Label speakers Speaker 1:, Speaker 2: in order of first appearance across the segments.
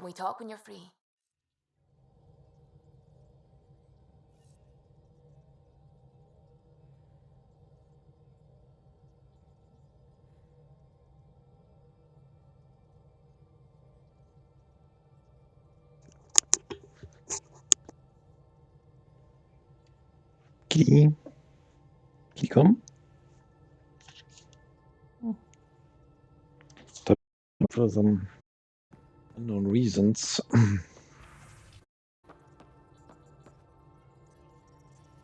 Speaker 1: Can we talk when you're free?
Speaker 2: Kan I komme? For some unknown reasons.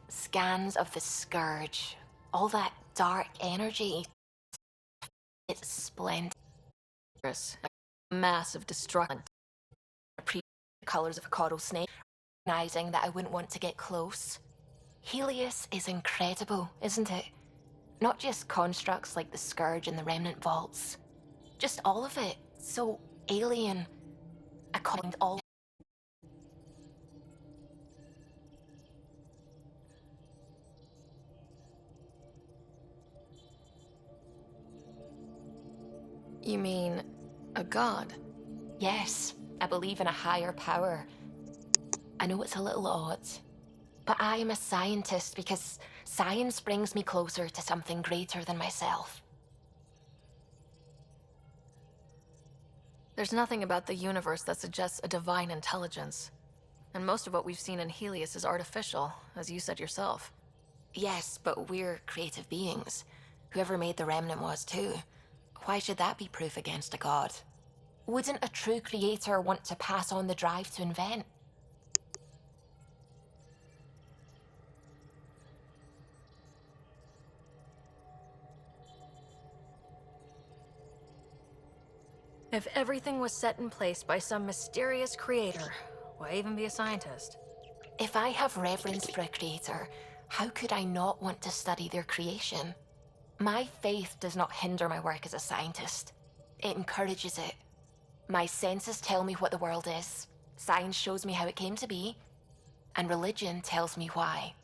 Speaker 1: Scans of the Scourge. All that dark energy. It's splendid. Massive destruction. Colours of a coral snake. Recognizing that I wouldn't want to get close. Helios is incredible, isn't it? Not just constructs like the Scourge and the Remnant Vaults. Just all of it. So alien. I called all.
Speaker 3: You mean a god?
Speaker 1: Yes, I believe in a higher power. I know it's a little odd, but I am a scientist because science brings me closer to something greater than myself.
Speaker 3: There's nothing about the universe that suggests a divine intelligence. And most of what we've seen in Helios is artificial, as you said yourself.
Speaker 1: Yes, but we're creative beings. Whoever made the Remnant was too. Why should that be proof against a god? Wouldn't a true creator want to pass on the drive to invent?
Speaker 3: If everything was set in place by some mysterious creator, why even be a scientist?
Speaker 1: If I have reverence for a creator, how could I not want to study their creation? My faith does not hinder my work as a scientist. It encourages it. My senses tell me what the world is. Science shows me how it came to be. And religion tells me why.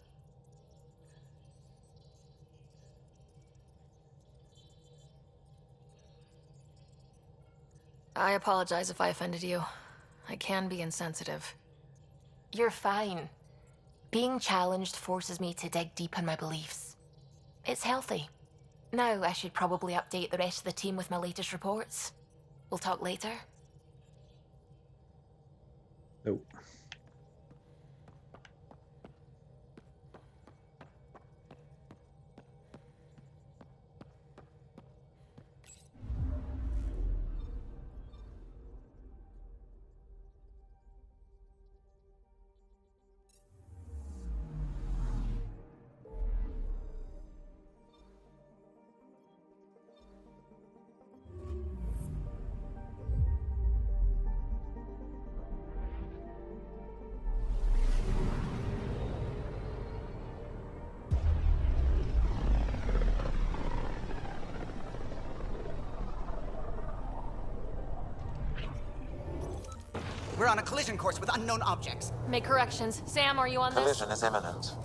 Speaker 3: I apologize if I offended you. I can be insensitive.
Speaker 1: You're fine. Being challenged forces me to dig deep in my beliefs. It's healthy. Now I should probably update the rest of the team with my latest reports. We'll talk later.
Speaker 2: No.
Speaker 4: We're on a collision course with unknown objects.
Speaker 3: Make corrections. Sam, are you on this?
Speaker 5: Collision is imminent.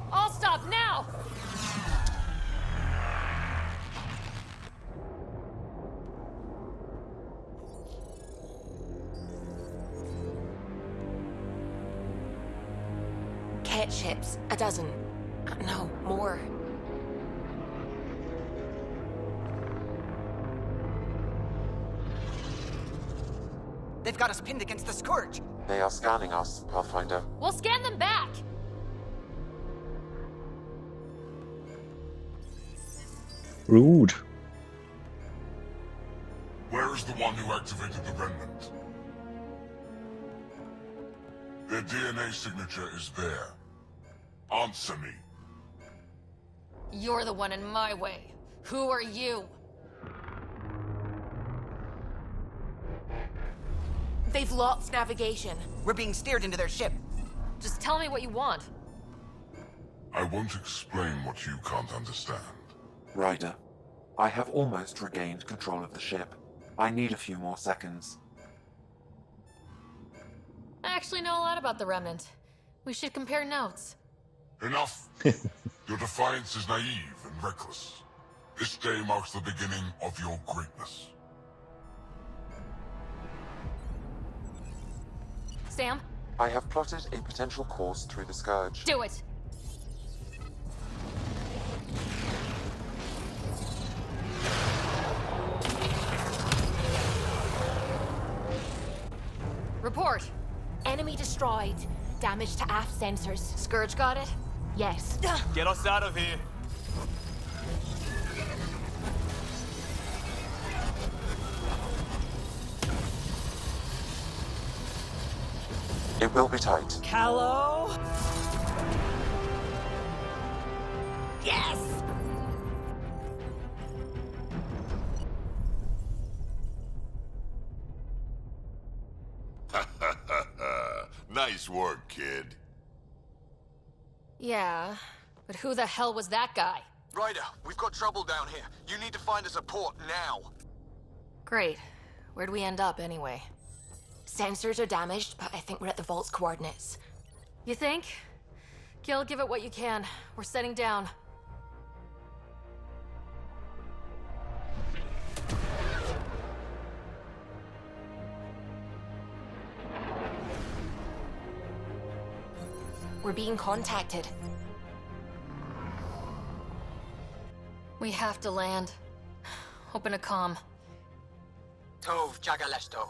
Speaker 3: All stop now!
Speaker 1: Ket ships, a dozen. No, more.
Speaker 4: They've got us pinned against the Scourge.
Speaker 5: They are scanning us, Pathfinder.
Speaker 3: We'll scan them back!
Speaker 2: Rude.
Speaker 6: Where is the one who activated the Remnant? Their DNA signature is there. Answer me.
Speaker 3: You're the one in my way. Who are you?
Speaker 1: They've lost navigation.
Speaker 4: We're being steered into their ship.
Speaker 3: Just tell me what you want.
Speaker 6: I won't explain what you can't understand.
Speaker 5: Ryder, I have almost regained control of the ship. I need a few more seconds.
Speaker 3: I actually know a lot about the Remnant. We should compare notes.
Speaker 6: Enough! Your defiance is naive and reckless. This day marks the beginning of your greatness.
Speaker 3: Sam?
Speaker 5: I have plotted a potential course through the Scourge.
Speaker 3: Do it! Report!
Speaker 1: Enemy destroyed. Damage to aft sensors.
Speaker 3: Scourge got it?
Speaker 1: Yes.
Speaker 7: Get us out of here.
Speaker 5: It will be tight.
Speaker 4: Callow? Yes!
Speaker 6: Nice work, kid.
Speaker 3: Yeah, but who the hell was that guy?
Speaker 8: Ryder, we've got trouble down here. You need to find us a port now.
Speaker 3: Great. Where'd we end up, anyway?
Speaker 1: Sensors are damaged, but I think we're at the vault's coordinates.
Speaker 3: You think? Gil, give it what you can. We're setting down.
Speaker 1: We're being contacted.
Speaker 3: We have to land. Open a comm.
Speaker 4: Tov Jagalesto.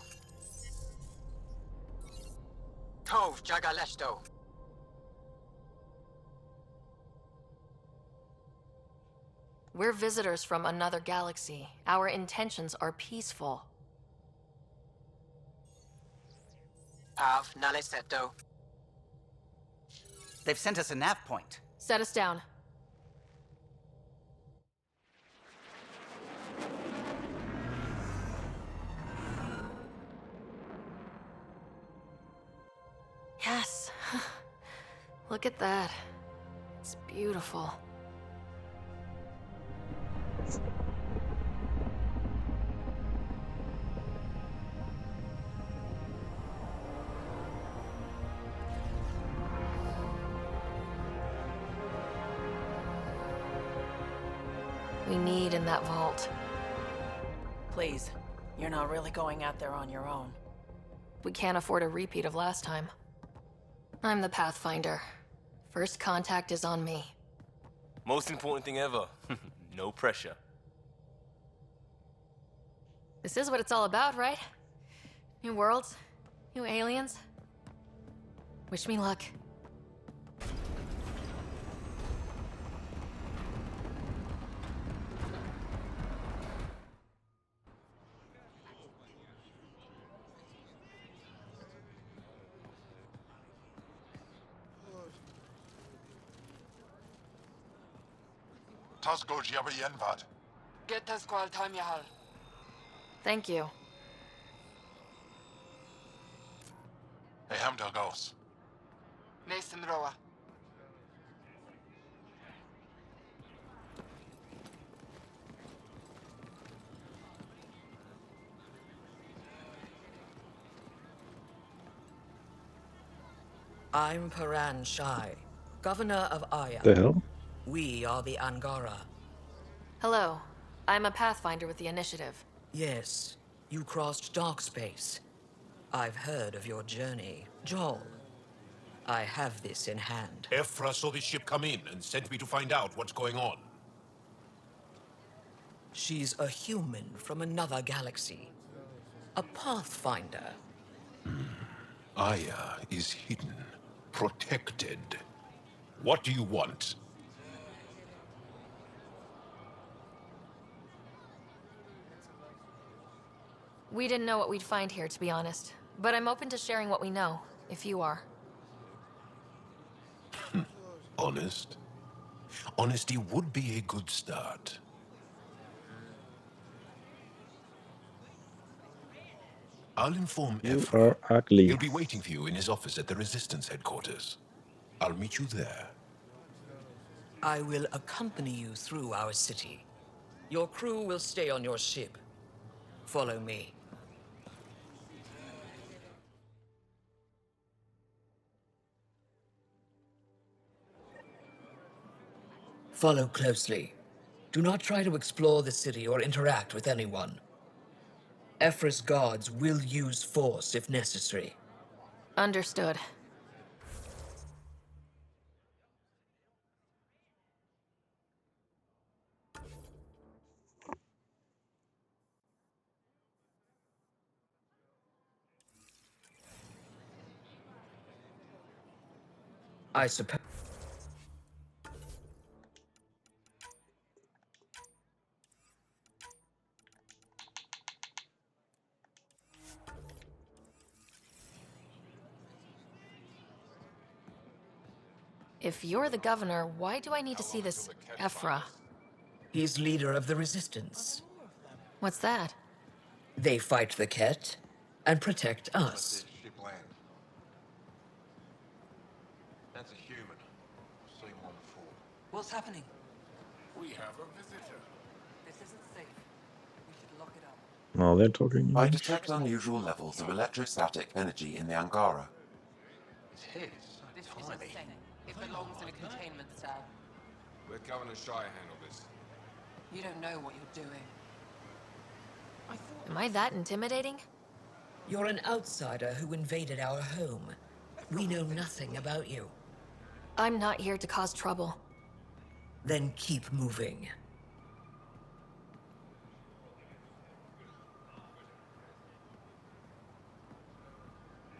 Speaker 4: Tov Jagalesto.
Speaker 3: We're visitors from another galaxy. Our intentions are peaceful.
Speaker 4: Pav Naleseto. They've sent us a nav point.
Speaker 3: Set us down. Yes. Look at that. It's beautiful. We need in that vault.
Speaker 9: Please, you're not really going out there on your own.
Speaker 3: We can't afford a repeat of last time. I'm the Pathfinder. First contact is on me.
Speaker 7: Most important thing ever. No pressure.
Speaker 3: This is what it's all about, right? New worlds, new aliens. Wish me luck.
Speaker 6: Tasgo Jabba Yenvad.
Speaker 9: Get the squall time, Yahal.
Speaker 3: Thank you.
Speaker 6: Hey, Hamdal Gauss.
Speaker 9: Nathan Roa.
Speaker 10: I'm Paran Shai, Governor of Aya.
Speaker 2: The hell?
Speaker 10: We are the Angara.
Speaker 3: Hello. I'm a Pathfinder with the Initiative.
Speaker 10: Yes, you crossed dark space. I've heard of your journey. Joel, I have this in hand.
Speaker 11: Ephra saw the ship come in and sent me to find out what's going on.
Speaker 10: She's a human from another galaxy. A Pathfinder.
Speaker 11: Aya is hidden, protected. What do you want?
Speaker 3: We didn't know what we'd find here, to be honest. But I'm open to sharing what we know, if you are.
Speaker 11: Honest? Honesty would be a good start. I'll inform
Speaker 2: You
Speaker 11: Ephra.
Speaker 2: are ugly.
Speaker 11: He'll be waiting for you in his office at the Resistance headquarters. I'll meet you there.
Speaker 10: I will accompany you through our city. Your crew will stay on your ship. Follow me. Follow closely. Do not try to explore the city or interact with anyone. Ephra's guards will use force if necessary.
Speaker 3: Understood.
Speaker 10: I suppose.
Speaker 3: If you're the governor, why do I need to see this Ephra?
Speaker 10: He's leader of the resistance.
Speaker 3: What's that?
Speaker 10: They fight the Ket and protect us.
Speaker 11: That's a human. I've seen one before.
Speaker 9: What's happening?
Speaker 6: We have a visitor.
Speaker 9: This isn't safe. We should lock it up.
Speaker 2: Oh, they're talking
Speaker 5: I
Speaker 2: English.
Speaker 5: detect unusual levels of electrostatic energy in the Angara.
Speaker 11: His head is so tiny.
Speaker 9: It belongs in a containment cell.
Speaker 6: Let Governor Shire handle this.
Speaker 9: You don't know what you're doing.
Speaker 3: Am I that intimidating?
Speaker 10: You're an outsider who invaded our home. We know nothing about you.
Speaker 3: I'm not here to cause trouble.
Speaker 10: Then keep moving.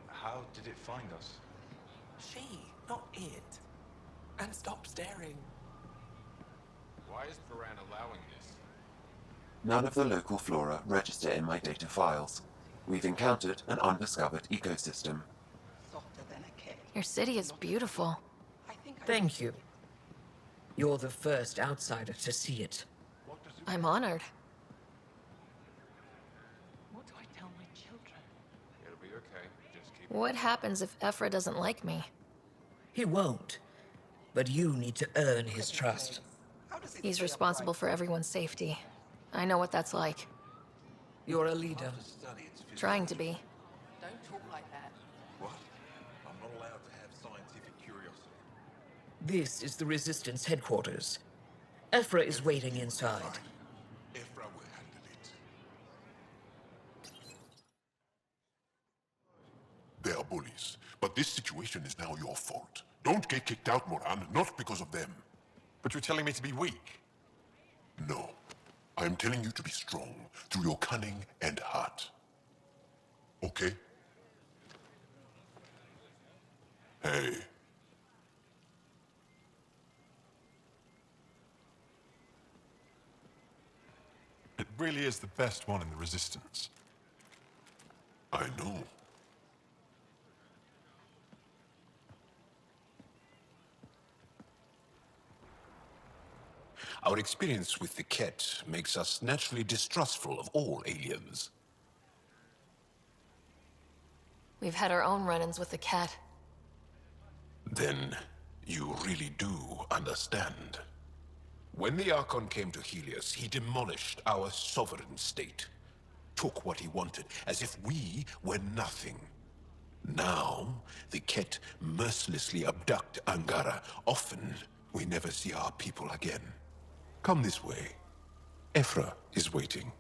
Speaker 11: How did it find us?
Speaker 12: She, not it. And stop staring.
Speaker 6: Why is Varan allowing this?
Speaker 5: None of the local flora register in my data files. We've encountered an undiscovered ecosystem.
Speaker 9: Softer than a kid.
Speaker 3: Your city is beautiful.
Speaker 10: Thank you. You're the first outsider to see it.
Speaker 3: I'm honored.
Speaker 9: What do I tell my children?
Speaker 6: It'll be okay. Just keep.
Speaker 3: What happens if Ephra doesn't like me?
Speaker 10: He won't. But you need to earn his trust.
Speaker 3: He's responsible for everyone's safety. I know what that's like.
Speaker 10: You're a leader.
Speaker 3: Trying to be.
Speaker 9: Don't talk like that.
Speaker 11: What? I'm not allowed to have scientific curiosity.
Speaker 10: This is the Resistance headquarters. Ephra is waiting inside.
Speaker 6: Ephra will handle it. They are bullies, but this situation is now your fault. Don't get kicked out, Moran, not because of them.
Speaker 11: But you're telling me to be weak.
Speaker 6: No. I am telling you to be strong through your cunning and heart. Okay? Hey.
Speaker 11: It really is the best one in the Resistance.
Speaker 6: I know.
Speaker 11: Our experience with the Ket makes us naturally distrustful of all aliens.
Speaker 3: We've had our own run-ins with the cat.
Speaker 11: Then you really do understand. When the Archon came to Helios, he demolished our sovereign state. Took what he wanted, as if we were nothing. Now, the Ket mercilessly abduct Angara. Often, we never see our people again. Come this way. Ephra is waiting.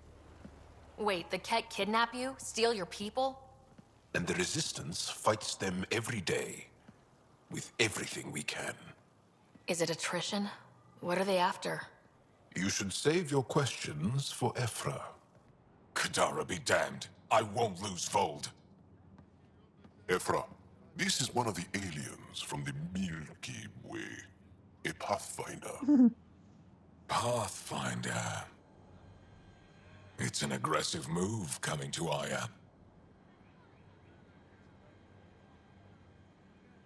Speaker 3: Wait, the cat kidnap you? Steal your people?
Speaker 11: And the Resistance fights them every day. With everything we can.
Speaker 3: Is it attrition? What are they after?
Speaker 11: You should save your questions for Ephra.
Speaker 6: Kadara be damned. I won't lose Vold. Ephra, this is one of the aliens from the Milky Way. A Pathfinder.
Speaker 12: Pathfinder. It's an aggressive move coming to Aya.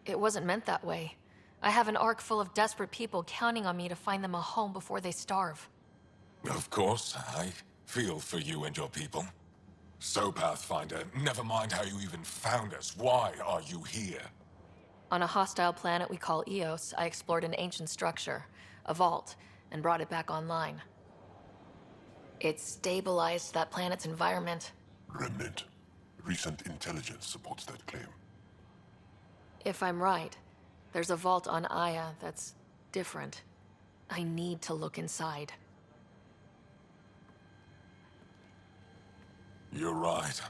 Speaker 3: It wasn't meant that way. I have an ark full of desperate people counting on me to find them a home before they starve.
Speaker 12: Of course, I feel for you and your people. So, Pathfinder, never mind how you even found us. Why are you here?
Speaker 3: On a hostile planet we call Eos, I explored an ancient structure, a vault, and brought it back online. It stabilized that planet's environment.
Speaker 6: Remnant. Recent intelligence supports that claim.
Speaker 3: If I'm right, there's a vault on Aya that's different. I need to look inside.
Speaker 12: You're right.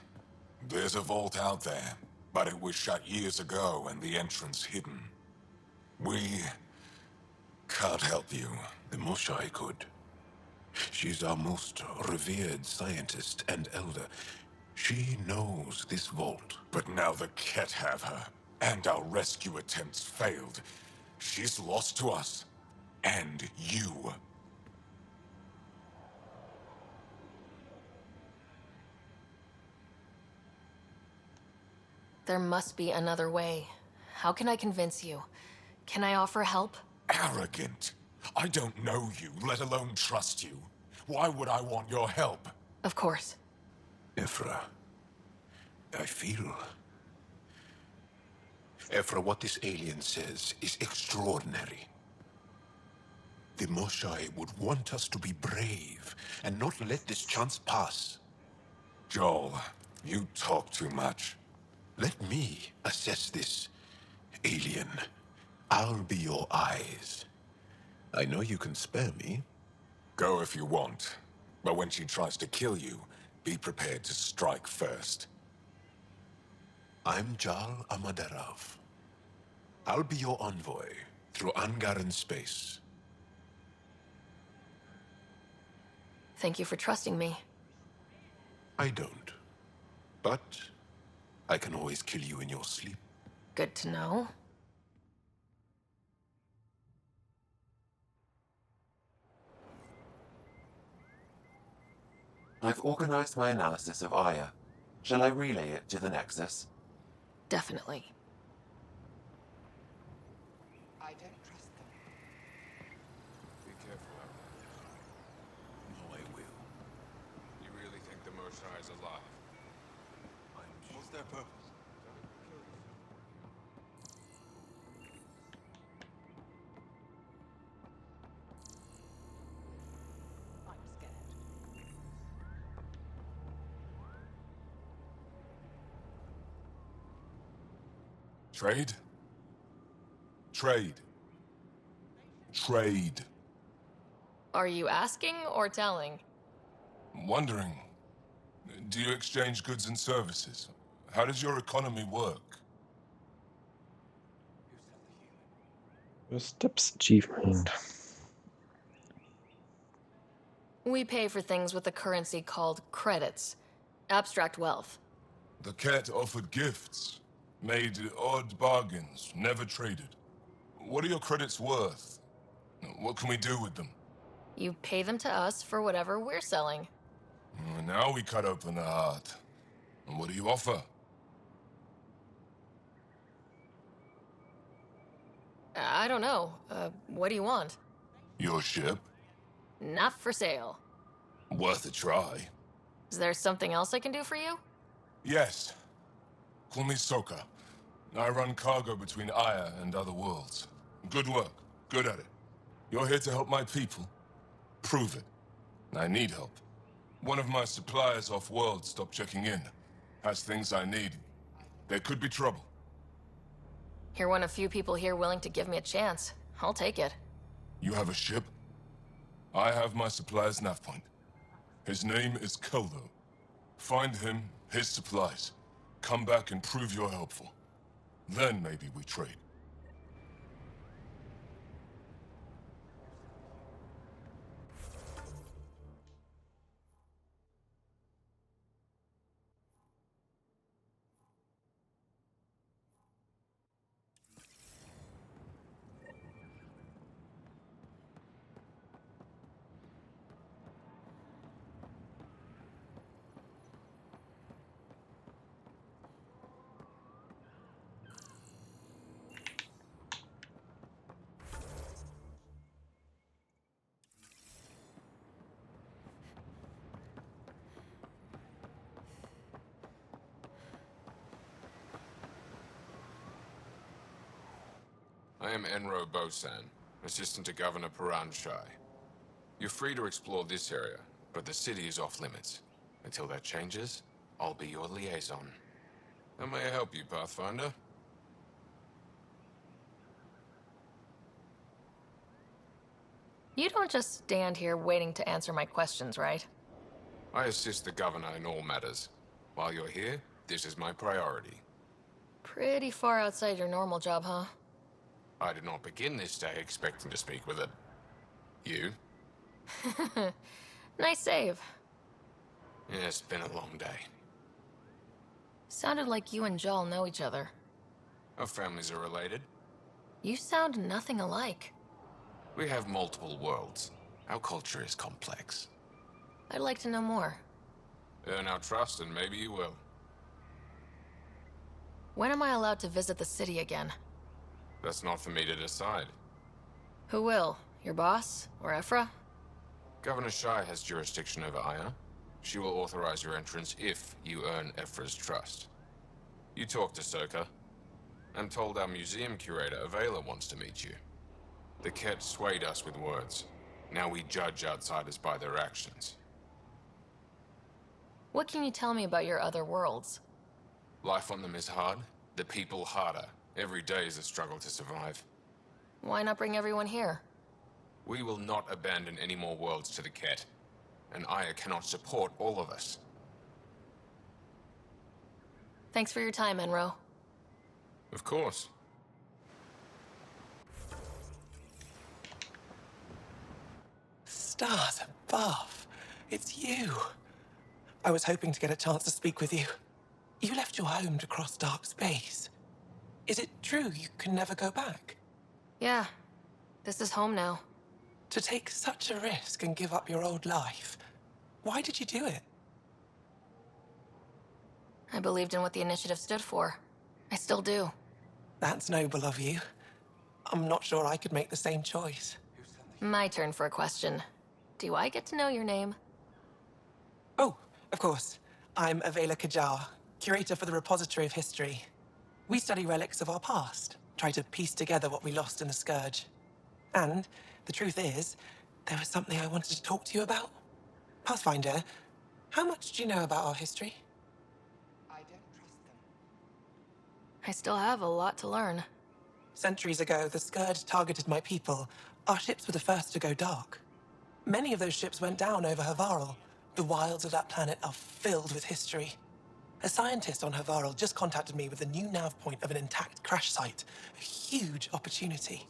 Speaker 12: There's a vault out there. but it was shut years ago and the entrance hidden. We can't help you.
Speaker 11: The Moshai could. She's our most revered scientist and elder. She knows this vault.
Speaker 12: But now the Ket have her, and our rescue attempts failed. She's lost to us. And you.
Speaker 3: There must be another way. How can I convince you? Can I offer help?
Speaker 12: Arrogant. I don't know you, let alone trust you. Why would I want your help?
Speaker 3: Of course.
Speaker 11: Ephra, I feel... Ephra, what this alien says is extraordinary. The Moshai would want us to be brave and not let this chance pass.
Speaker 12: Joel, you talk too much.
Speaker 11: Let me assess this, alien. I'll be your eyes. I know you can spare me.
Speaker 12: Go if you want. But when she tries to kill you, be prepared to strike first.
Speaker 11: I'm Jal Amaderov. I'll be your envoy through Angaran space.
Speaker 3: Thank you for trusting me.
Speaker 11: I don't. But I can always kill you in your sleep.
Speaker 3: Good to know.
Speaker 5: I've organized my analysis of Aya. Shall I relay it to the Nexus?
Speaker 3: Definitely.
Speaker 4: I don't trust them.
Speaker 13: Be careful out there.
Speaker 11: No, I will.
Speaker 13: You really think the Moshai is alive?
Speaker 11: What's their purpose?
Speaker 9: I'm scared.
Speaker 12: Trade? Trade. Trade.
Speaker 3: Are you asking or telling?
Speaker 12: Wondering, do you exchange goods and services? How does your economy work?
Speaker 2: First steps achievement.
Speaker 3: We pay for things with a currency called credits. Abstract wealth.
Speaker 12: The Ket offered gifts, made odd bargains, never traded. What are your credits worth? What can we do with them?
Speaker 3: You pay them to us for whatever we're selling.
Speaker 12: Now we cut open the heart. And what do you offer?
Speaker 3: I don't know. What do you want?
Speaker 12: Your ship?
Speaker 3: Not for sale.
Speaker 12: Worth a try.
Speaker 3: Is there something else I can do for you?
Speaker 12: Yes. Call me Soka. I run cargo between Aya and other worlds. Good work. Good at it. You're here to help my people. Prove it. I need help. One of my suppliers off-world stopped checking in. Has things I need. There could be trouble.
Speaker 3: You're one of few people here willing to give me a chance. I'll take it.
Speaker 12: You have a ship? I have my supplier's nav point. His name is Koldo. Find him, his supplies. Come back and prove you're helpful. Then maybe we trade.
Speaker 13: I am Enro Bosan, assistant to Governor Paran Shai. You're free to explore this area, but the city is off limits. Until that changes, I'll be your liaison. How may I help you, Pathfinder?
Speaker 3: You don't just stand here waiting to answer my questions, right?
Speaker 13: I assist the Governor in all matters. While you're here, this is my priority.
Speaker 3: Pretty far outside your normal job, huh?
Speaker 13: I did not begin this day expecting to speak with it. You?
Speaker 3: Nice save.
Speaker 13: Yeah, it's been a long day.
Speaker 3: Sounded like you and Joel know each other.
Speaker 13: Our families are related.
Speaker 3: You sound nothing alike.
Speaker 13: We have multiple worlds. Our culture is complex.
Speaker 3: I'd like to know more.
Speaker 13: Earn our trust and maybe you will.
Speaker 3: When am I allowed to visit the city again?
Speaker 13: That's not for me to decide.
Speaker 3: Who will? Your boss? Or Ephra?
Speaker 13: Governor Shai has jurisdiction over Aya. She will authorize your entrance if you earn Ephra's trust. You talk to Soka. I'm told our museum curator, Avela, wants to meet you. The Ket swayed us with words. Now we judge outsiders by their actions.
Speaker 3: What can you tell me about your other worlds?
Speaker 13: Life on them is hard, the people harder. Every day is a struggle to survive.
Speaker 3: Why not bring everyone here?
Speaker 13: We will not abandon any more worlds to the Ket. And Aya cannot support all of us.
Speaker 3: Thanks for your time, Enro.
Speaker 13: Of course.
Speaker 14: Stars above. It's you. I was hoping to get a chance to speak with you. You left your home to cross dark space. Is it true you can never go back?
Speaker 3: Yeah. This is home now.
Speaker 14: To take such a risk and give up your old life, why did you do it?
Speaker 3: I believed in what the initiative stood for. I still do.
Speaker 14: That's noble of you. I'm not sure I could make the same choice.
Speaker 3: My turn for a question. Do I get to know your name?
Speaker 14: Oh, of course. I'm Avela Kajar, curator for the Repository of History. We study relics of our past, try to piece together what we lost in the Scourge. And the truth is, there was something I wanted to talk to you about. Pathfinder, how much do you know about our history?
Speaker 3: I still have a lot to learn.
Speaker 14: Centuries ago, the Scourge targeted my people. Our ships were the first to go dark. Many of those ships went down over Havarl. The wilds of that planet are filled with history. A scientist on Havarl just contacted me with a new nav point of an intact crash site. A huge opportunity.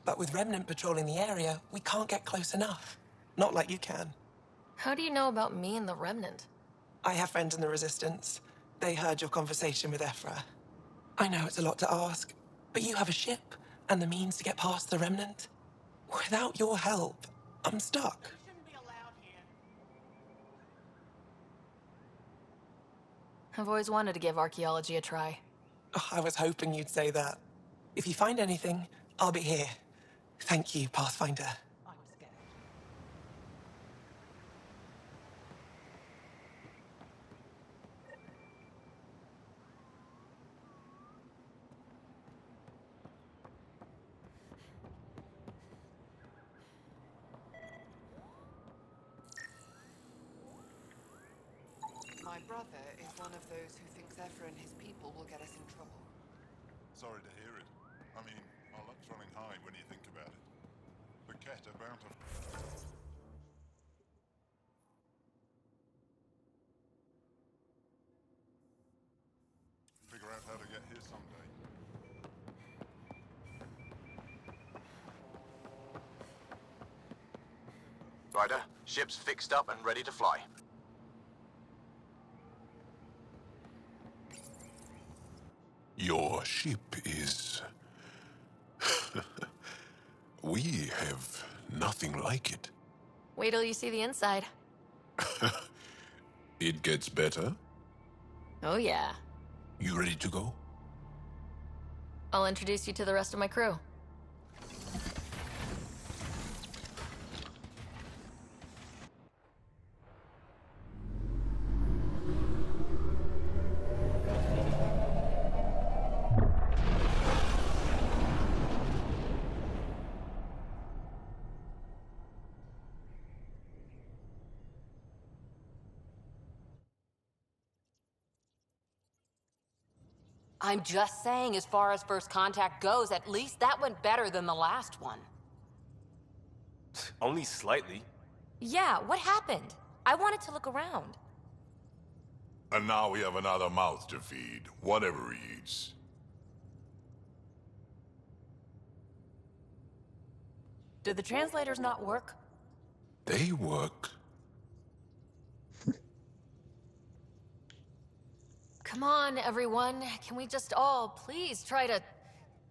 Speaker 14: But with Remnant patrolling the area, we can't get close enough. Not like you can.
Speaker 3: How do you know about me and the Remnant?
Speaker 14: I have friends in the Resistance. They heard your conversation with Ephra. I know it's a lot to ask, but you have a ship and the means to get past the Remnant. Without your help, I'm stuck.
Speaker 3: I've always wanted to give archaeology a try.
Speaker 14: Oh, I was hoping you'd say that. If you find anything, I'll be here. Thank you, Pathfinder.
Speaker 15: My brother is one of those who thinks Ephra and his people will get us in trouble.
Speaker 12: Sorry to hear it. I mean, our luck's running high when you think about it. The Ket are bound to... figure out how to get here someday.
Speaker 8: Ryder, ship's fixed up and ready to fly.
Speaker 6: Your ship is... We have nothing like it.
Speaker 3: Wait till you see the inside.
Speaker 6: It gets better.
Speaker 3: Oh yeah.
Speaker 6: You ready to go?
Speaker 3: I'll introduce you to the rest of my crew.
Speaker 16: I'm just saying, as far as first contact goes, at least that went better than the last one.
Speaker 7: Only slightly.
Speaker 16: Yeah, what happened? I wanted to look around.
Speaker 12: And now we have another mouth to feed, whatever he eats.
Speaker 9: Do the translators not work?
Speaker 11: They work.
Speaker 3: Come on, everyone. Can we just all please try to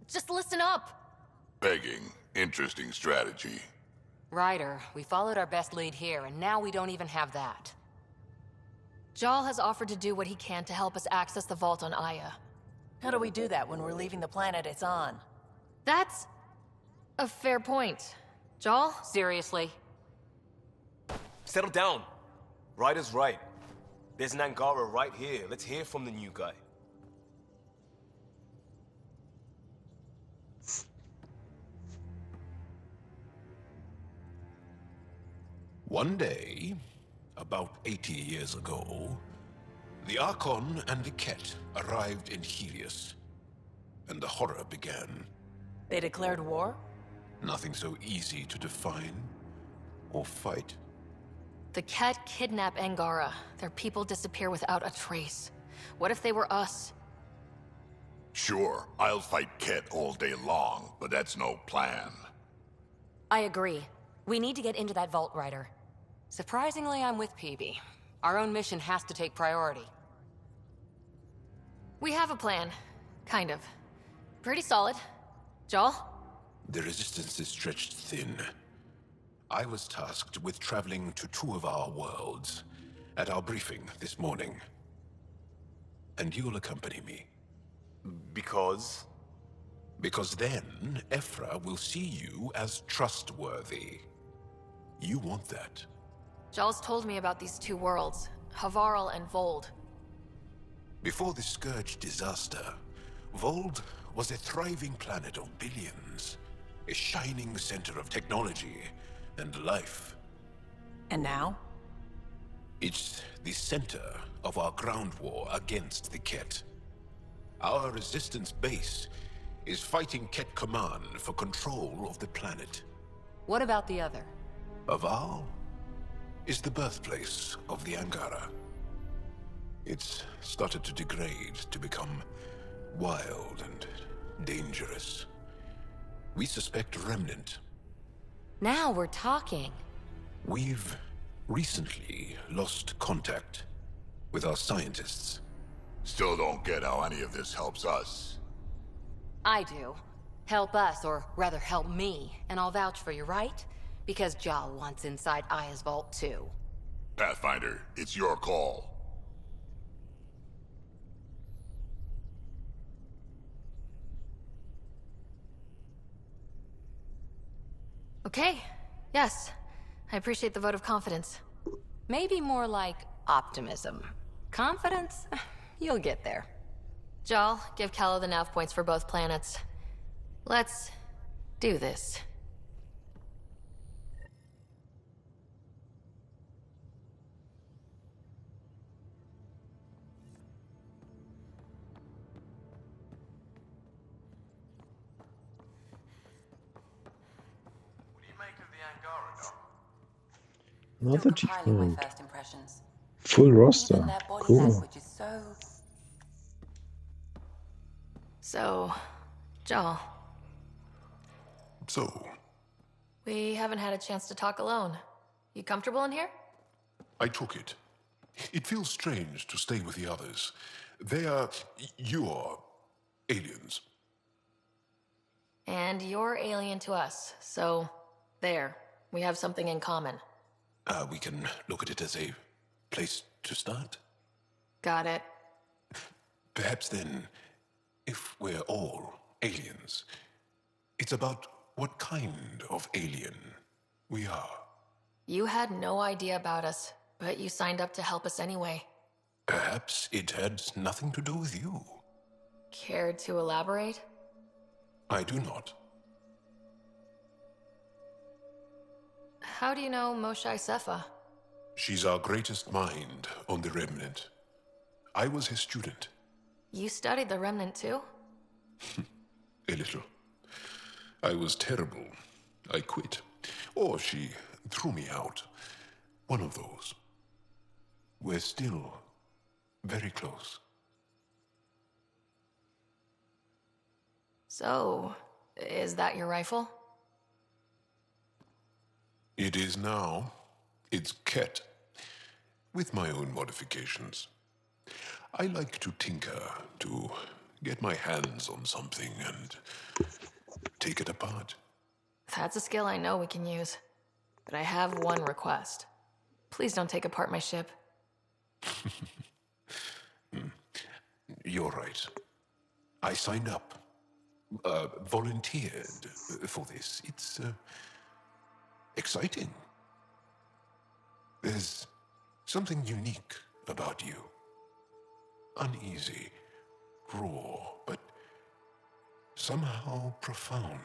Speaker 3: just listen up?
Speaker 6: Begging. Interesting strategy.
Speaker 16: Ryder, we followed our best lead here, and now we don't even have that.
Speaker 3: Jal has offered to do what he can to help us access the vault on Aya.
Speaker 9: How do we do that when we're leaving the planet it's on?
Speaker 3: That's a fair point. Jal?
Speaker 16: Seriously?
Speaker 7: Settle down. Ryder's right. There's an Angara right here. Let's hear from the new guy.
Speaker 11: One day, about 80 years ago, the Archon and the Ket arrived in Helios, and the horror began.
Speaker 9: They declared war?
Speaker 11: Nothing so easy to define or fight.
Speaker 3: The Ket kidnap Angara. Their people disappear without a trace. What if they were us?
Speaker 6: Sure, I'll fight Ket all day long, but that's no plan.
Speaker 16: I agree. We need to get into that vault, Ryder. Surprisingly, I'm with PB. Our own mission has to take priority.
Speaker 3: We have a plan. Kind of. Pretty solid. Jal?
Speaker 11: The resistance is stretched thin. I was tasked with traveling to 2 of our worlds at our briefing this morning. And you'll accompany me.
Speaker 7: Because?
Speaker 11: Because then, Ephra will see you as trustworthy. You want that.
Speaker 3: Jal's told me about these 2 worlds, Havarl and Vold.
Speaker 11: Before the Scourge disaster, Vold was a thriving planet of billions. A shining center of technology and life.
Speaker 9: And now?
Speaker 11: It's the center of our ground war against the Ket. Our resistance base is fighting Ket Command for control of the planet.
Speaker 16: What about the other?
Speaker 11: Aval is the birthplace of the Angara. It's started to degrade, to become wild and dangerous. We suspect Remnant.
Speaker 16: Now we're talking.
Speaker 11: We've recently lost contact with our scientists.
Speaker 6: Still don't get how any of this helps us.
Speaker 16: I do. Help us, or rather help me, and I'll vouch for you, right? Because Jal wants inside Aya's vault too.
Speaker 6: Pathfinder, it's your call.
Speaker 3: Okay. Yes. I appreciate the vote of confidence.
Speaker 16: Maybe more like optimism. Confidence? You'll get there.
Speaker 3: Jal, give Callow the nav points for both planets. Let's do this.
Speaker 2: Another G-Rank.
Speaker 16: First impressions.
Speaker 2: Full roster.
Speaker 16: Even their body
Speaker 2: Cool.
Speaker 16: language is
Speaker 3: So, Jal,
Speaker 6: So,
Speaker 3: we haven't had a chance to talk alone. You comfortable in here?
Speaker 6: I took it. It feels strange to stay with the others. They are... you are... aliens.
Speaker 3: And you're alien to us, so there. We have something in common.
Speaker 11: We can look at it as a place to start.
Speaker 3: Got it.
Speaker 11: Perhaps then, if we're all aliens, it's about what kind of alien we are.
Speaker 3: You had no idea about us, but you signed up to help us anyway.
Speaker 11: Perhaps it had nothing to do with you.
Speaker 3: Care to elaborate?
Speaker 11: I do not.
Speaker 3: How do you know Moshae Sefa?
Speaker 6: She's our greatest mind on the Remnant. I was his student.
Speaker 3: You studied the Remnant too?
Speaker 6: A little. I was terrible. I quit. Or she threw me out. One of those. We're still very close.
Speaker 3: So, is that your rifle?
Speaker 6: It is now. It's Ket, with my own modifications. I like to tinker, to get my hands on something and take it apart.
Speaker 3: That's a skill I know we can use. But I have one request. Please don't take apart my ship.
Speaker 6: You're right. I signed up. Volunteered for this. It's exciting. There's something unique about you. Uneasy, raw, but somehow profound.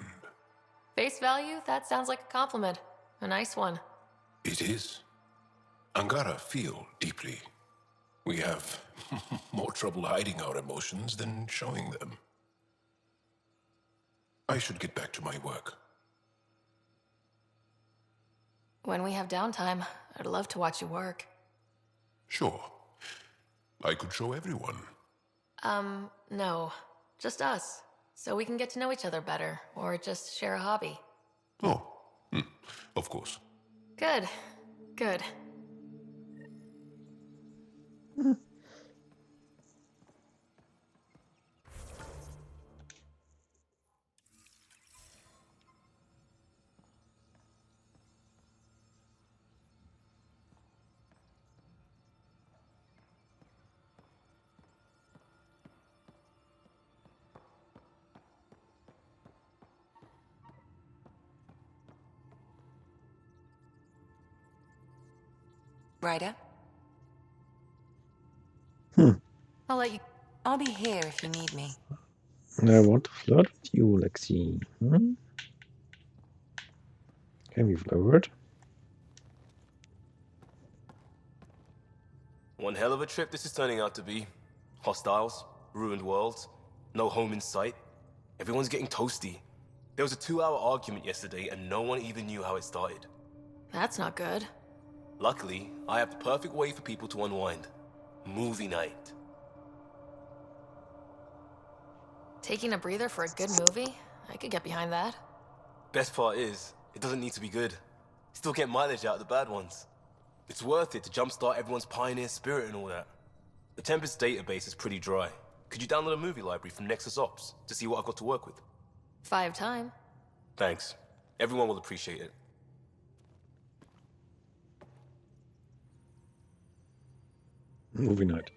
Speaker 3: Face value? That sounds like a compliment. A nice one.
Speaker 6: It is. Angara feel deeply. We have more trouble hiding our emotions than showing them. I should get back to my work.
Speaker 3: When we have downtime, I'd love to watch you work.
Speaker 6: Sure. I could show everyone.
Speaker 3: No. Just us. So we can get to know each other better, or just share a hobby.
Speaker 6: Oh, of course.
Speaker 3: Good. Good.
Speaker 15: Ryder?
Speaker 3: I'll let you...
Speaker 15: I'll be here if you need me.
Speaker 2: I want to flirt with you, Lexi. Can we flirt?
Speaker 7: One hell of a trip this is turning out to be. Hostiles, ruined worlds, no home in sight. Everyone's getting toasty. There was a 2-hour argument yesterday and no one even knew how it started.
Speaker 3: That's not good.
Speaker 7: Luckily, I have the perfect way for people to unwind. Movie night.
Speaker 3: Taking a breather for a good movie? I could get behind that.
Speaker 7: Best part is, it doesn't need to be good. Still get mileage out of the bad ones. It's worth it to jumpstart everyone's pioneer spirit and all that. The Tempest database is pretty dry. Could you download a movie library from Nexus Ops to see what I've got to work with?
Speaker 3: 5 time.
Speaker 7: Thanks. Everyone will appreciate it.
Speaker 2: Movie night.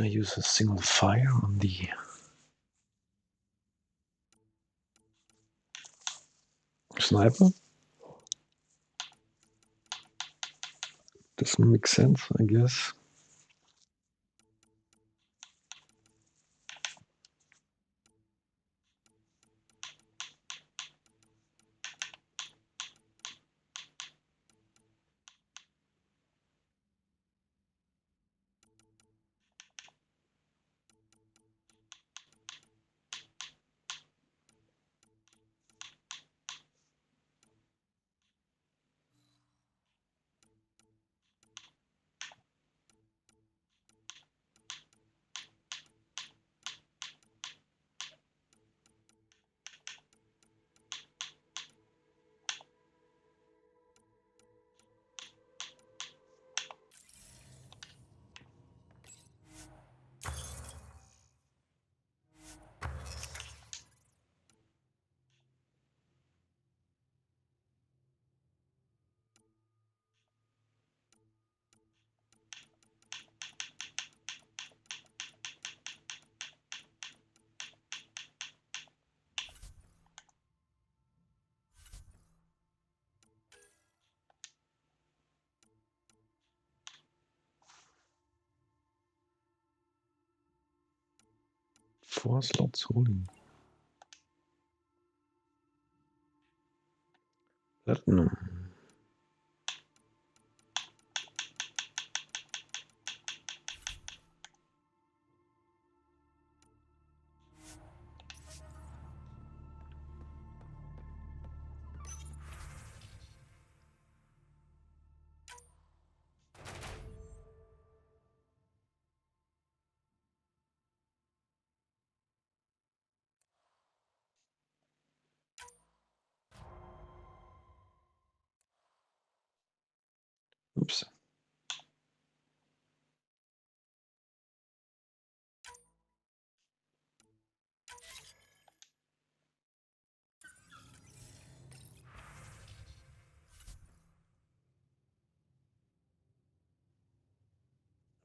Speaker 2: I use a single fire on the sniper. Doesn't make sense, I guess. Four slots holding. Platinum. Oops.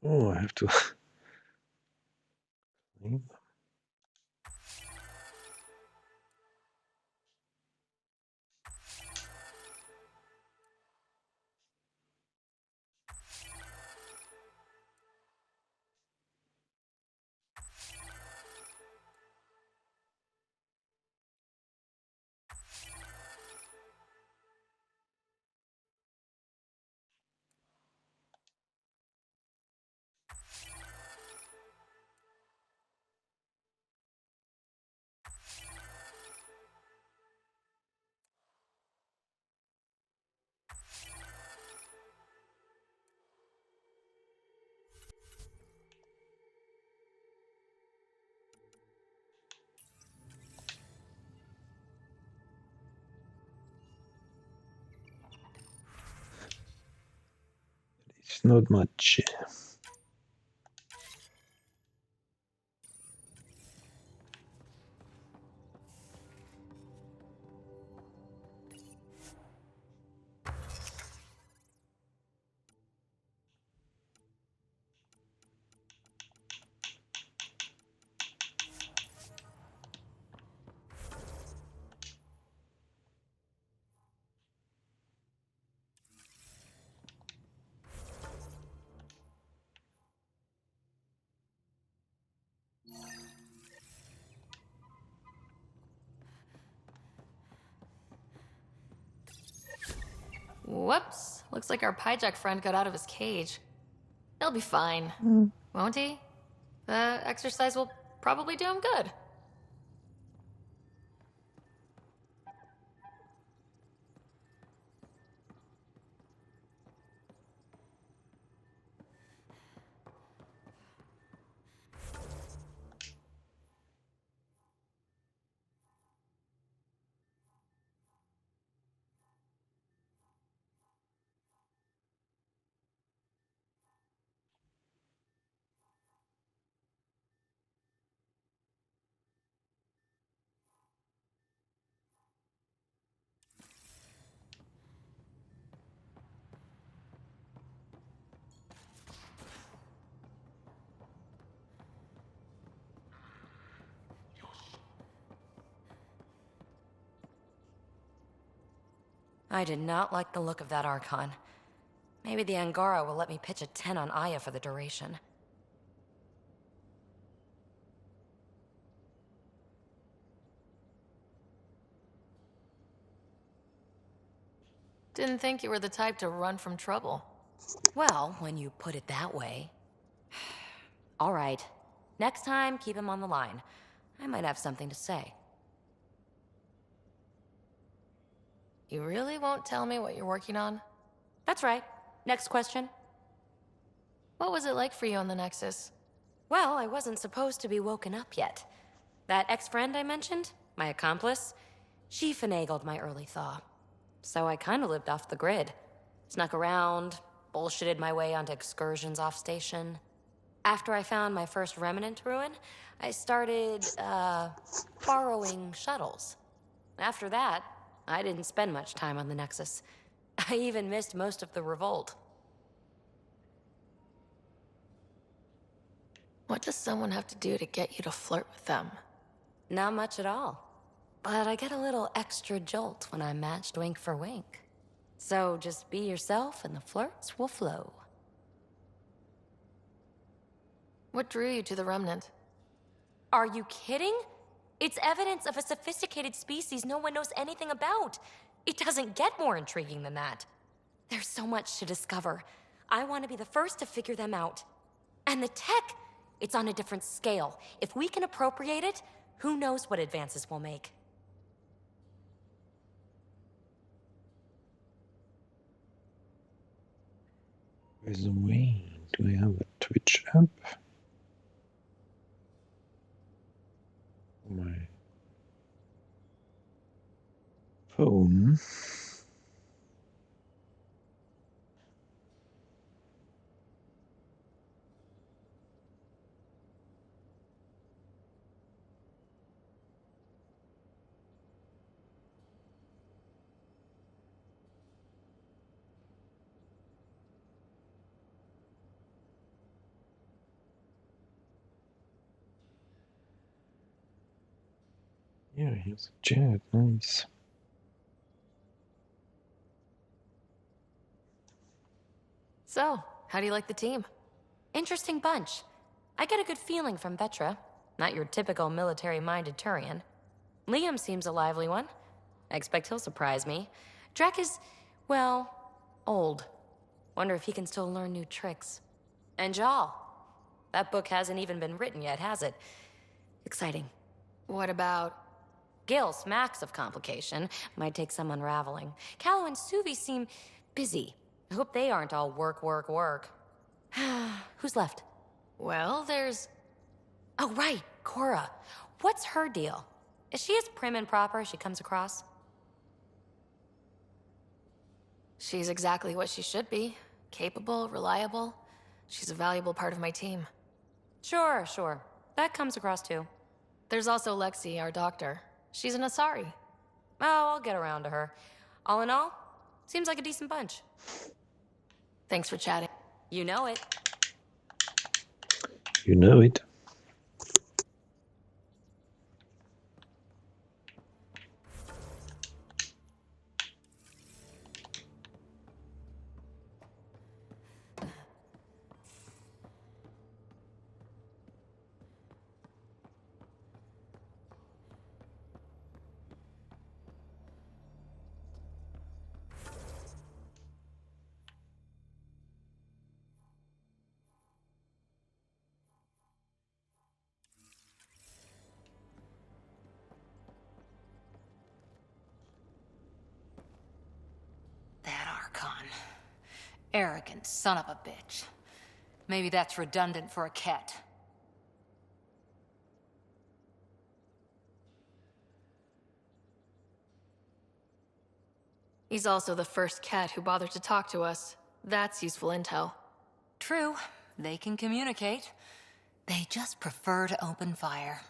Speaker 2: Oh, I have to. It's not much.
Speaker 3: Whoops. Looks like our Pyjack friend got out of his cage. He'll be fine, won't he? The exercise will probably do him good.
Speaker 16: I did not like the look of that Archon. Maybe the Angara will let me pitch a 10 on Aya for the duration.
Speaker 3: Didn't think you were the type to run from trouble.
Speaker 16: Well, when you put it that way. All right. Next time, keep him on the line. I might have something to say.
Speaker 3: You really won't tell me what you're working on?
Speaker 16: That's right. Next question.
Speaker 3: What was it like for you on the Nexus?
Speaker 16: Well, I wasn't supposed to be woken up yet. That ex-friend I mentioned, my accomplice, she finagled my early thaw. So I kind of lived off the grid. Snuck around, bullshitted my way onto excursions off station. After I found my first remnant ruin, I started, borrowing shuttles. After that, I didn't spend much time on the Nexus. I even missed most of the revolt.
Speaker 3: What does someone have to do to get you to flirt with them?
Speaker 16: Not much at all. But I get a little extra jolt when I'm matched wink for wink. So just be yourself and the flirts will flow.
Speaker 3: What drew you to the Remnant?
Speaker 16: Are you kidding? It's evidence of a sophisticated species no one knows anything about. It doesn't get more intriguing than that. There's so much to discover. I want to be the first to figure them out. And the tech, it's on a different scale. If we can appropriate it, who knows what advances we'll make.
Speaker 2: By the way, do I have a Twitch app? My phone. Yeah, here's a chat, nice.
Speaker 3: So, how do you like the team?
Speaker 16: Interesting bunch. I get a good feeling from Vetra. Not your typical military-minded Turian. Liam seems a lively one. I expect he'll surprise me. Drek is, well, old. Wonder if he can still learn new tricks. And Jal. That book hasn't even been written yet, has it? Exciting.
Speaker 3: What about...
Speaker 16: Gil smacks of complication. Might take some unraveling. Callow and Suvi seem busy. I hope they aren't all work, work, work. Who's left?
Speaker 3: Well, there's...
Speaker 16: Oh, right, Cora. What's her deal? Is she as prim and proper as she comes across?
Speaker 3: She's exactly what she should be. Capable, reliable. She's a valuable part of my team.
Speaker 16: Sure. That comes across too.
Speaker 3: There's also Lexi, our doctor. She's an Asari.
Speaker 16: Oh, I'll get around to her. All in all, seems like a decent bunch.
Speaker 3: Thanks for chatting.
Speaker 16: You know it.
Speaker 2: You know it.
Speaker 16: That Archon. Arrogant son of a bitch. Maybe that's redundant for a cat.
Speaker 3: He's also the first cat who bothered to talk to us. That's useful intel.
Speaker 16: True. They can communicate. They just prefer to open fire.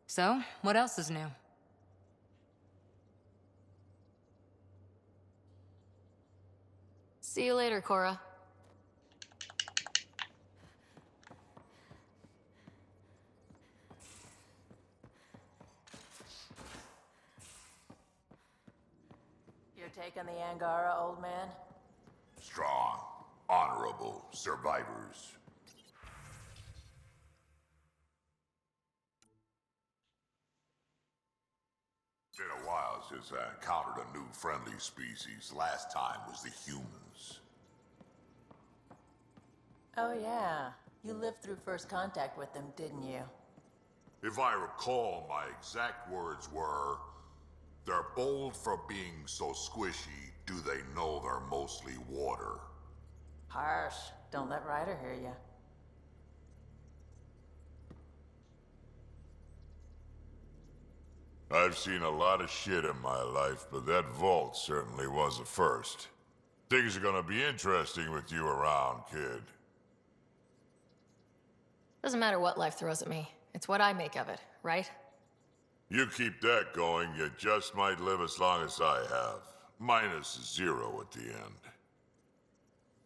Speaker 16: So, what else is new?
Speaker 3: See you later, Cora.
Speaker 9: You're taking the Angara, old man?
Speaker 17: Strong, honorable survivors. Been a while since I encountered a new friendly species. Last time was the humans.
Speaker 9: Oh yeah, you lived through first contact with them, didn't you?
Speaker 17: If I recall, my exact words were, "They're bold for being so squishy, do they know they're mostly water?"
Speaker 9: Harsh. Don't let Ryder hear you.
Speaker 17: I've seen a lot of shit in my life, but that vault certainly was a first. Things are gonna be interesting with you around, kid.
Speaker 3: Doesn't matter what life throws at me. It's what I make of it, right?
Speaker 17: You keep that going, you just might live as long as I have. Minus 0 at the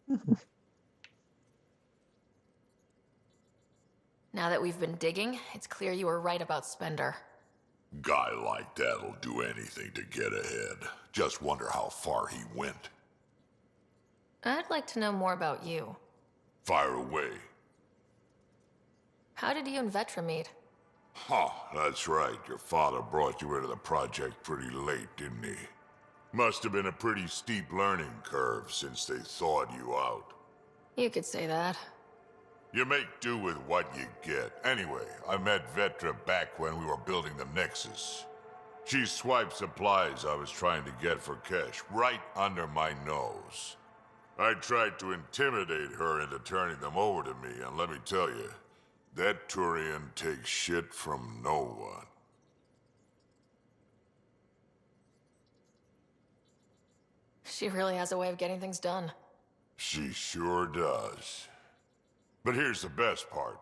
Speaker 17: end.
Speaker 3: Now that we've been digging, it's clear you were right about Spender.
Speaker 17: Guy like that'll do anything to get ahead. Just wonder how far he went.
Speaker 3: I'd like to know more about you.
Speaker 17: Fire away.
Speaker 3: How did you and Vetra meet?
Speaker 17: Huh, that's right. Your father brought you into the project pretty late, didn't he? Must have been a pretty steep learning curve since they thawed you out.
Speaker 3: You could say that.
Speaker 17: You make do with what you get. Anyway, I met Vetra back when we were building the Nexus. She swiped supplies I was trying to get for Kesh right under my nose. I tried to intimidate her into turning them over to me, and let me tell you, that Turian takes shit from no one.
Speaker 3: She really has a way of getting things done.
Speaker 17: She sure does. But here's the best part.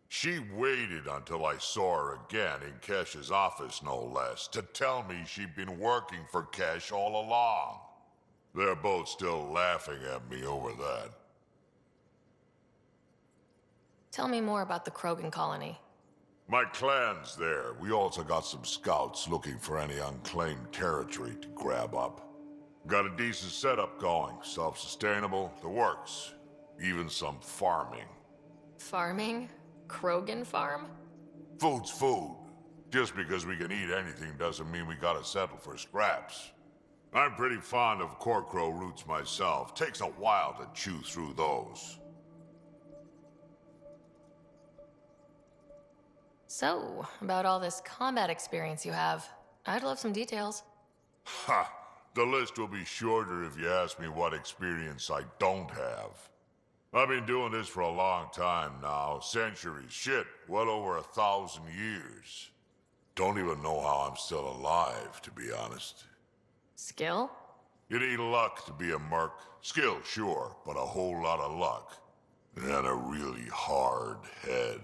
Speaker 17: She waited until I saw her again in Kesh's office, no less, to tell me she'd been working for Kesh all along. They're both still laughing at me over that.
Speaker 3: Tell me more about the Krogan colony.
Speaker 17: My clan's there. We also got some scouts looking for any unclaimed territory to grab up. Got a decent setup going, self-sustainable, the works. Even some farming.
Speaker 3: Farming? Krogan farm?
Speaker 17: Food's food. Just because we can eat anything doesn't mean we gotta settle for scraps. I'm pretty fond of Corcrow roots myself. Takes a while to chew through those.
Speaker 3: So, about all this combat experience you have, I'd love some details.
Speaker 17: Ha! The list will be shorter if you ask me what experience I don't have. I've been doing this for a long time now. Centuries. Shit, well over 1,000 years. Don't even know how I'm still alive, to be honest.
Speaker 3: Skill?
Speaker 17: You need luck to be a merc. Skill, sure, but a whole lot of luck. And a really hard head.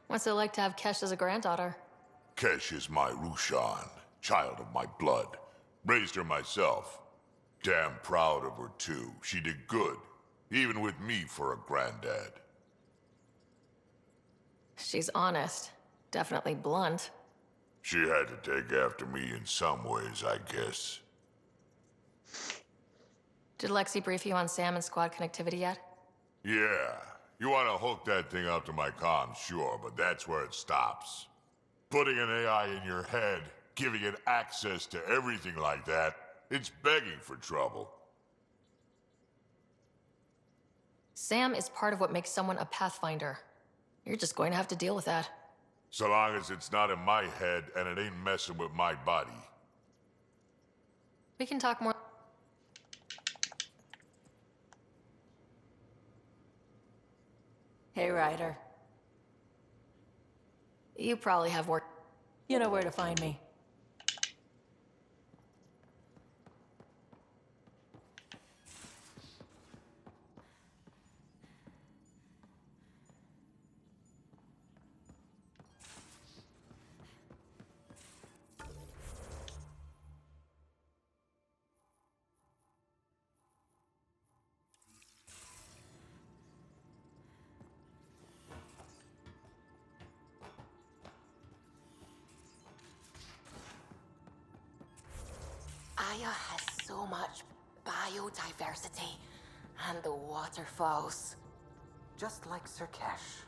Speaker 3: What's it like to have Kesh as a granddaughter?
Speaker 17: Kesh is my Rushan, child of my blood. Raised her myself. Damn proud of her, too. She did good, even with me for a granddad.
Speaker 3: She's honest. Definitely blunt.
Speaker 17: She had to take after me in some ways, I guess.
Speaker 3: Did Lexi brief you on Sam and squad connectivity yet?
Speaker 17: Yeah. You want to hook that thing up to my comms, sure, but that's where it stops. Putting an AI in your head, giving it access to everything like that, it's begging for trouble.
Speaker 3: Sam is part of what makes someone a Pathfinder. You're just going to have to deal with that.
Speaker 17: So long as it's not in my head and it ain't messing with my body.
Speaker 3: We can talk more.
Speaker 9: Hey, Ryder.
Speaker 3: You probably have work.
Speaker 9: You know where to find me.
Speaker 1: Gaia has so much biodiversity and the waterfalls.
Speaker 5: Just like Sirkesh.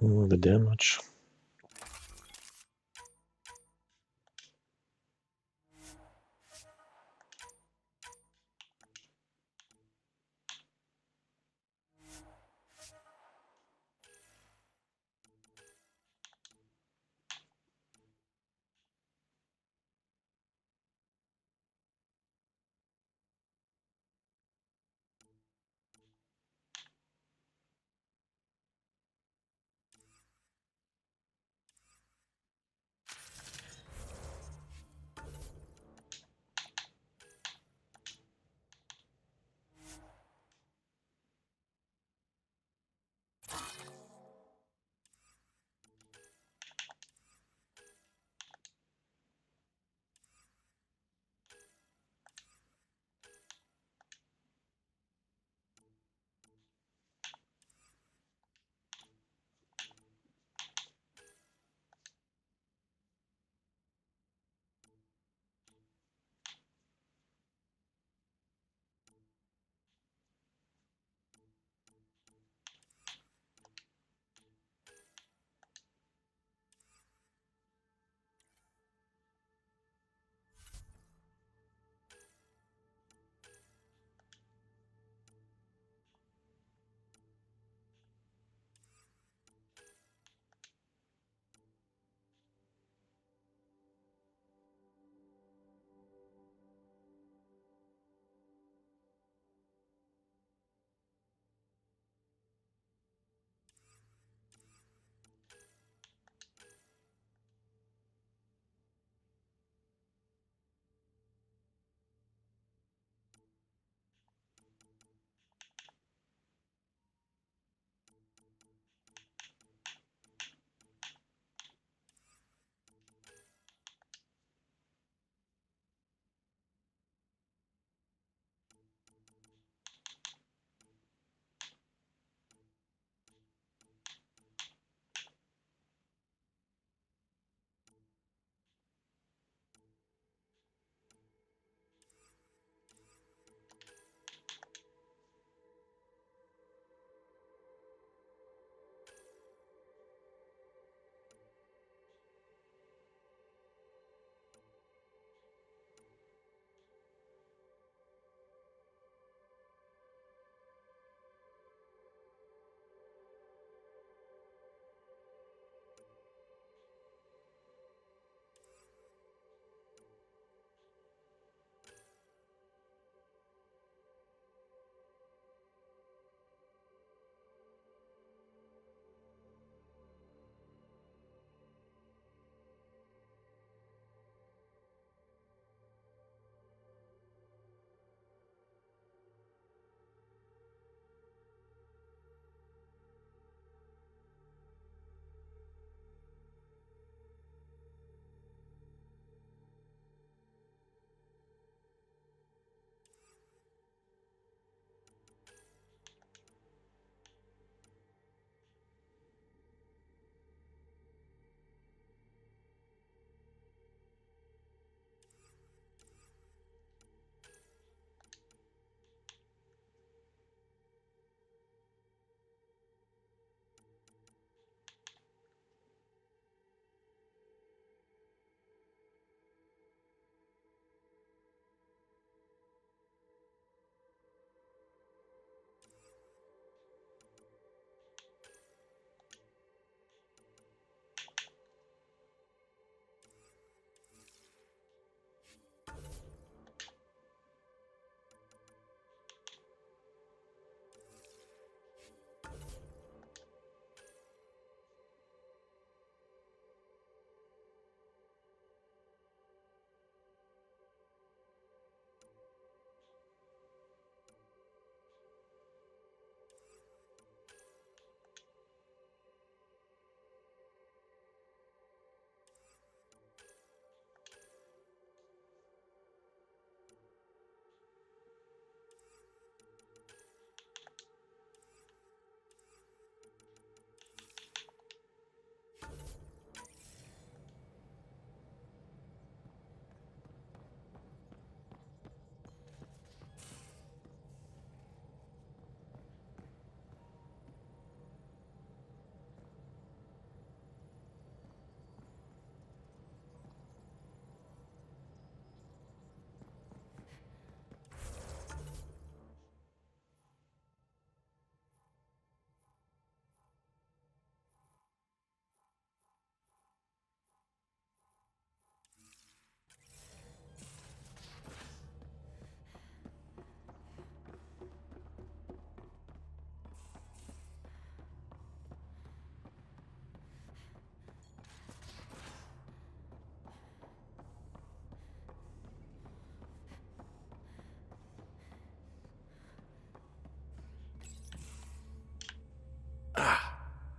Speaker 2: Oh, the damage.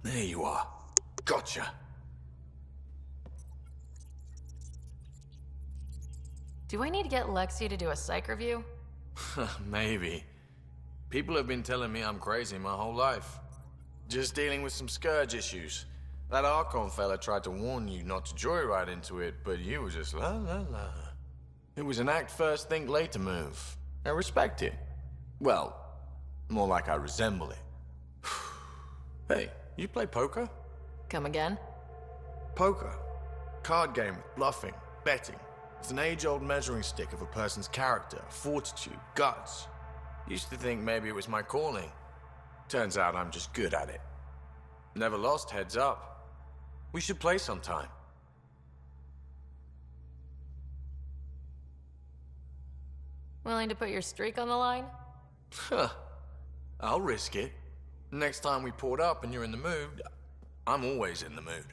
Speaker 18: There you are. Gotcha.
Speaker 3: Do I need to get Lexi to do a psych review?
Speaker 18: Maybe. People have been telling me I'm crazy my whole life. Just dealing with some scourge issues. That Archon fella tried to warn you not to joyride into it, but you were just la la la. It was an act first, think later move. I respect it. Well, more like I resemble it. Hey, you play poker?
Speaker 3: Come again?
Speaker 18: Poker. Card game with bluffing, betting. It's an age-old measuring stick of a person's character, fortitude, guts. Used to think maybe it was my calling. Turns out I'm just good at it. Never lost, heads up. We should play sometime.
Speaker 3: Willing to put your streak on the line?
Speaker 18: Huh. I'll risk it. Next time we port up and you're in the mood, I'm always in the mood.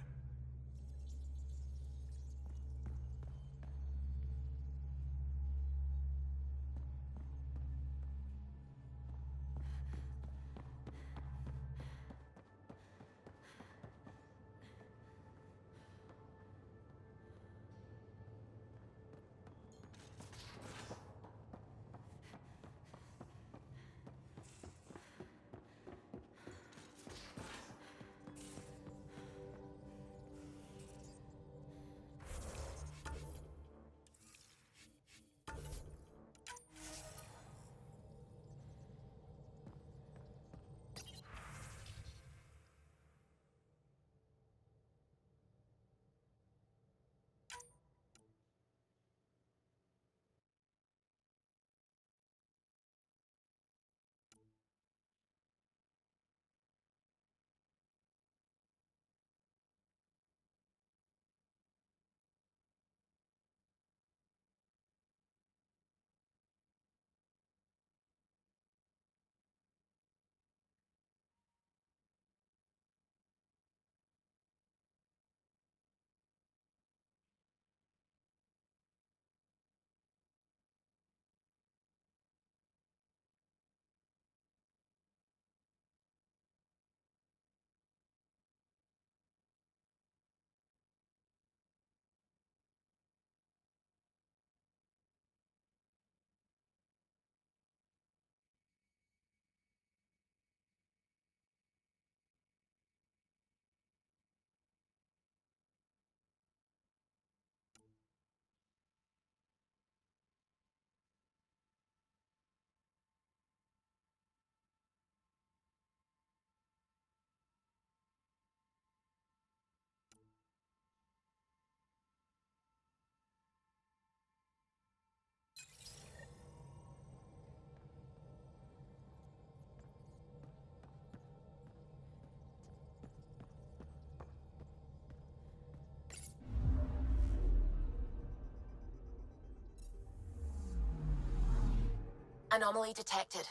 Speaker 1: Anomaly detected.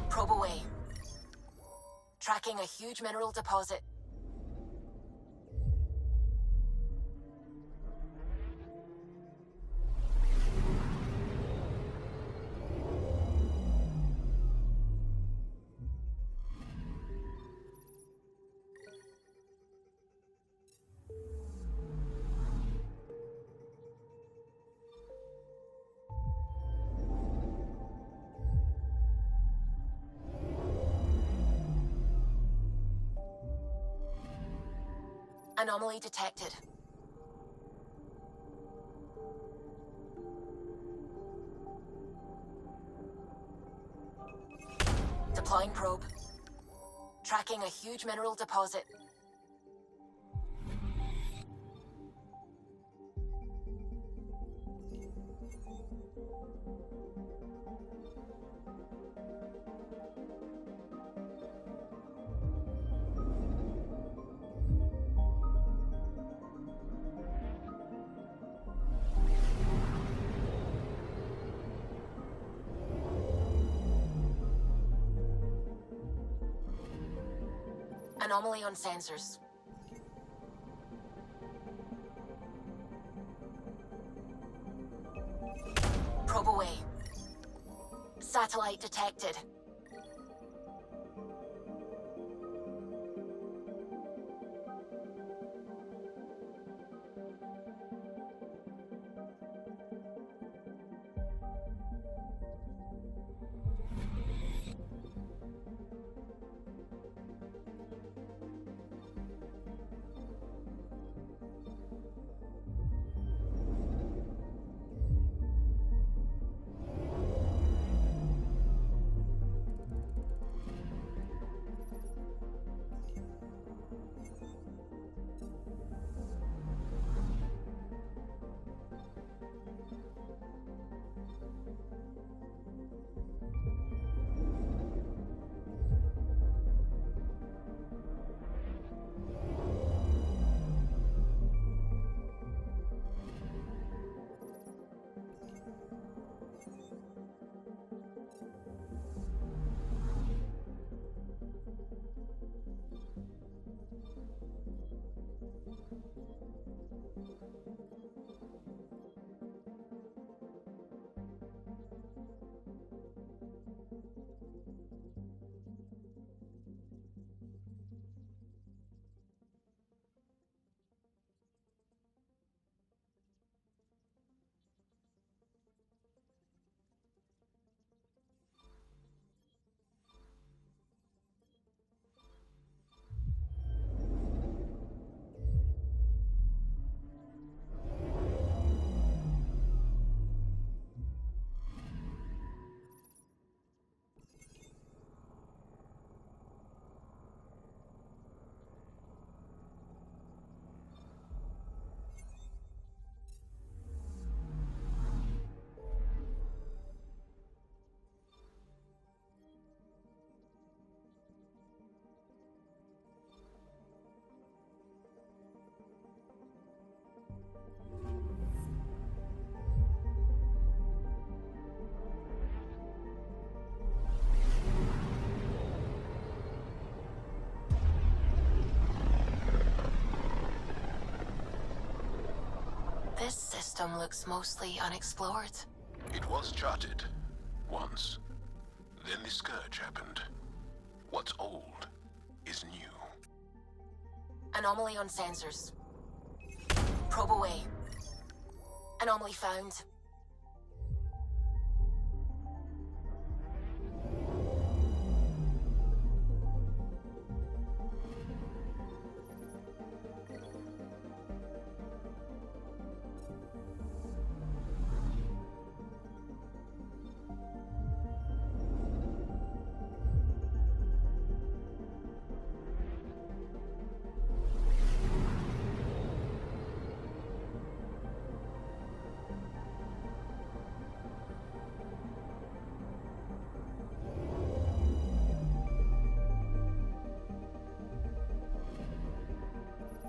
Speaker 1: Probe away. Tracking a huge mineral deposit. Anomaly detected. Deploying probe. Tracking a huge mineral deposit. Anomaly on sensors. Probe away. Satellite detected. This system looks mostly unexplored.
Speaker 11: It was charted. Once. Then the Scourge happened. What's old is new.
Speaker 1: Anomaly on sensors. Probe away. Anomaly found.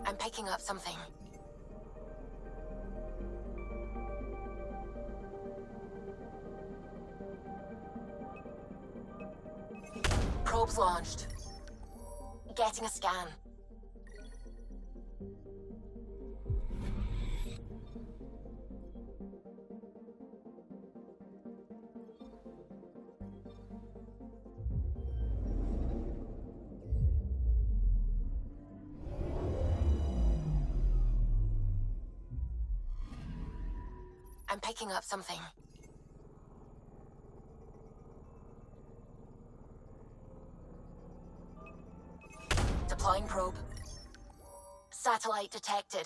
Speaker 1: I'm picking up something. Probes launched. Getting a scan. I'm picking up something. Deploying probe. Satellite detected.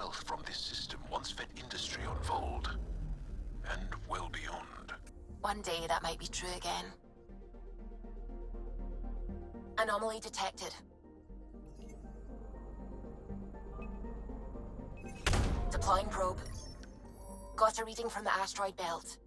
Speaker 11: wealth from this system once fed industry on Vold. And well beyond.
Speaker 1: One day that might be true again. Anomaly detected. Deploying probe. Got a reading from the asteroid belt.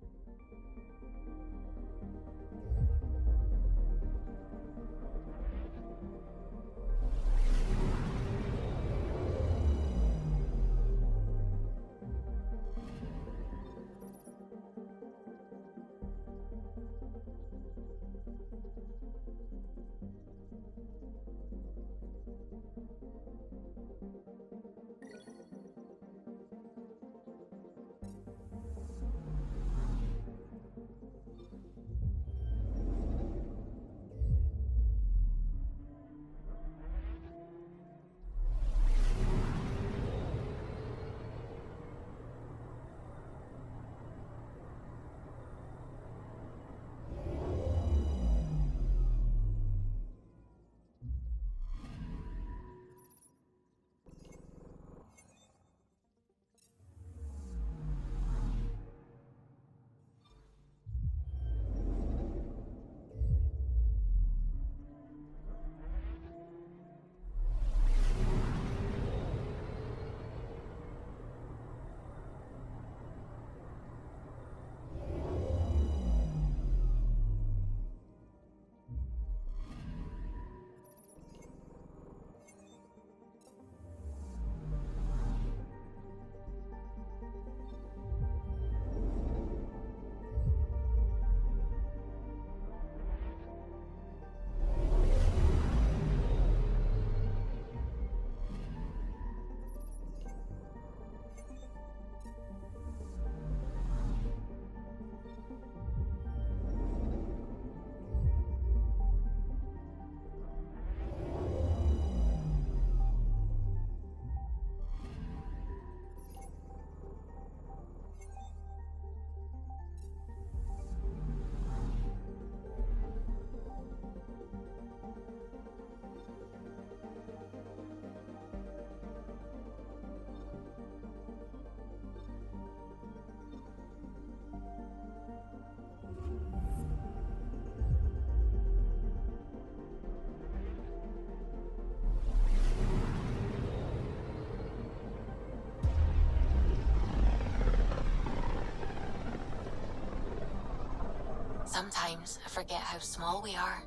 Speaker 1: Sometimes I forget how small we are.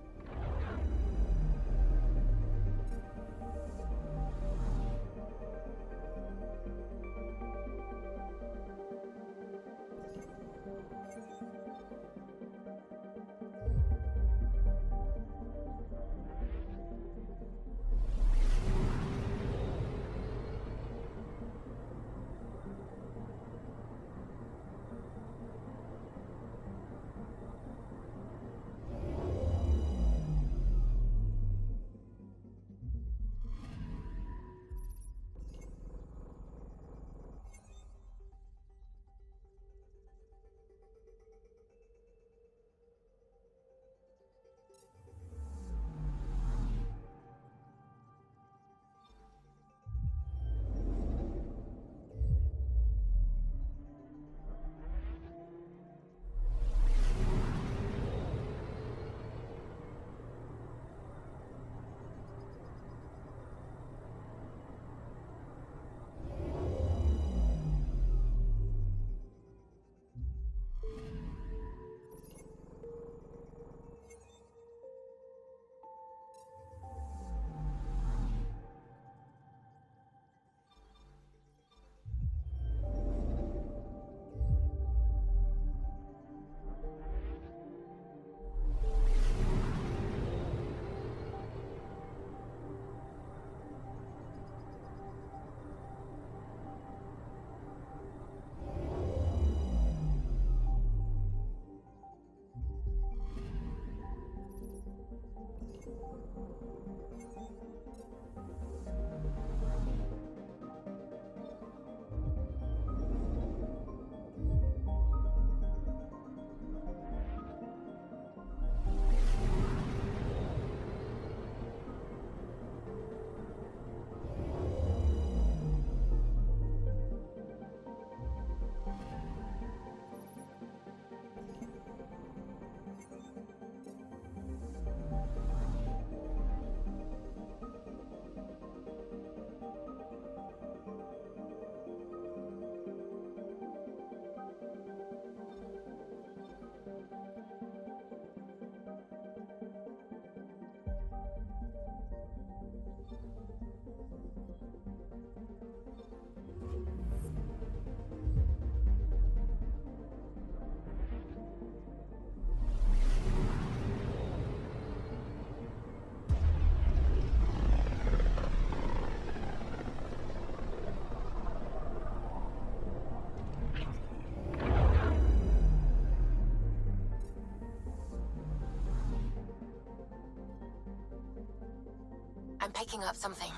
Speaker 1: picking up something.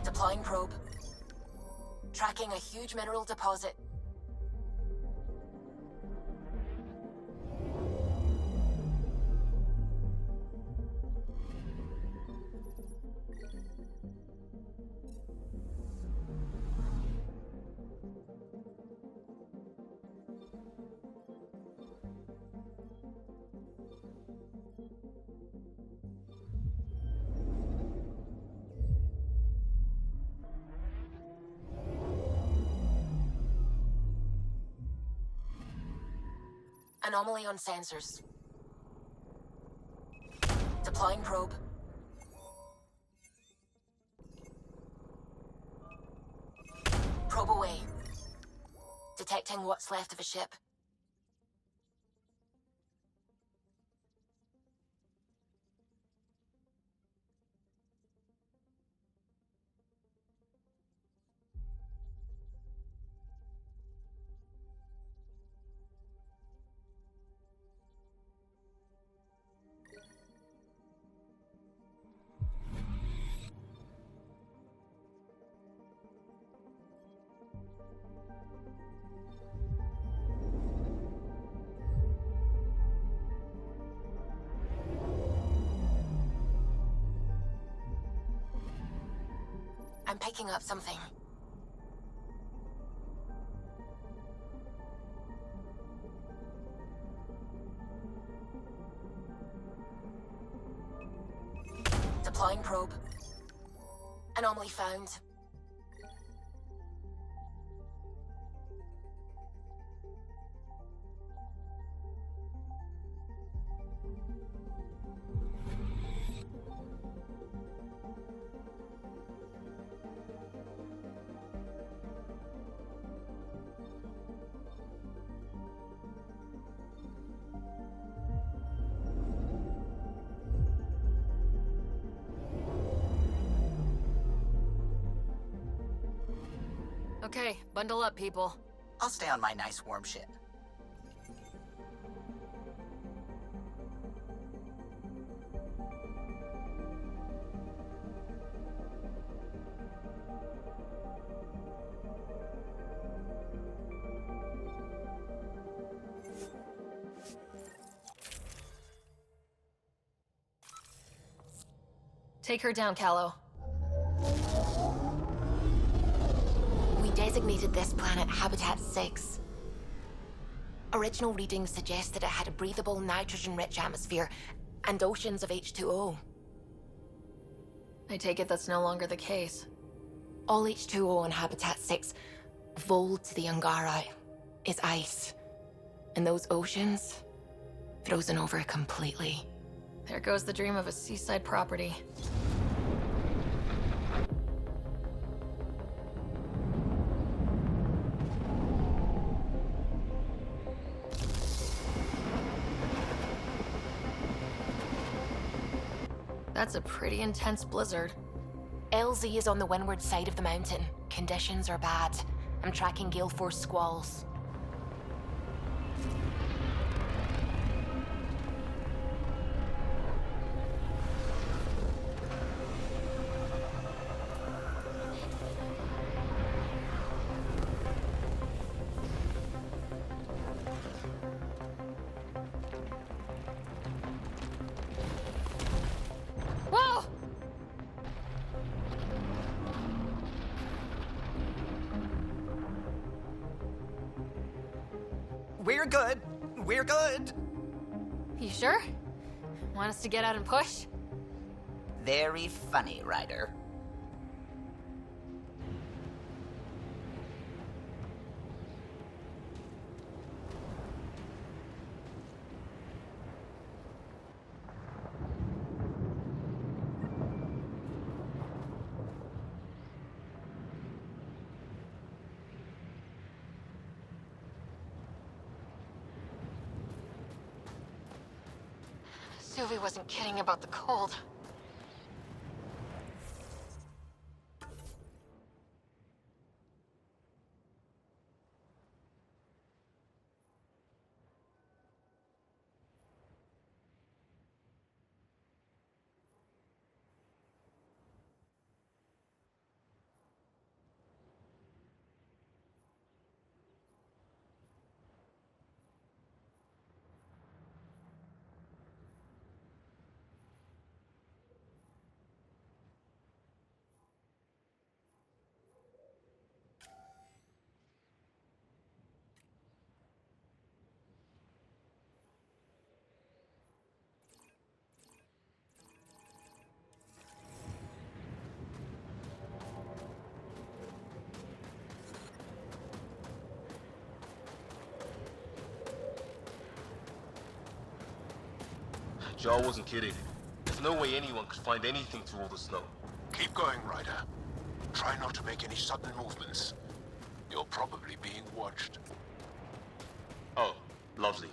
Speaker 1: Deploying probe. Tracking a huge mineral deposit. Anomaly on sensors. Deploying probe. Probe away. Detecting what's left of a ship. I'm picking up something. Deploying probe. Anomaly found.
Speaker 3: Okay, bundle up, people.
Speaker 4: I'll stay on my nice warm ship.
Speaker 3: Take her down, Callow.
Speaker 1: We designated this planet Habitat 6. Original readings suggested it had a breathable, nitrogen-rich atmosphere and oceans of H2O.
Speaker 3: I take it that's no longer the case.
Speaker 1: All H2O on Habitat 6, vold to the Angara, is ice. And those oceans, frozen over completely.
Speaker 3: There goes the dream of a seaside property. That's a pretty intense blizzard.
Speaker 1: LZ is on the windward side of the mountain. Conditions are bad. I'm tracking gale force squalls.
Speaker 3: Whoa!
Speaker 4: We're good. We're good.
Speaker 3: You sure? Want us to get out and push?
Speaker 4: Very funny, Ryder.
Speaker 3: Suvi wasn't kidding about the cold.
Speaker 7: Jar wasn't kidding. There's no way anyone could find anything through all the snow.
Speaker 11: Keep going, Ryder. Try not to make any sudden movements. You're probably being watched.
Speaker 7: Oh, lovely.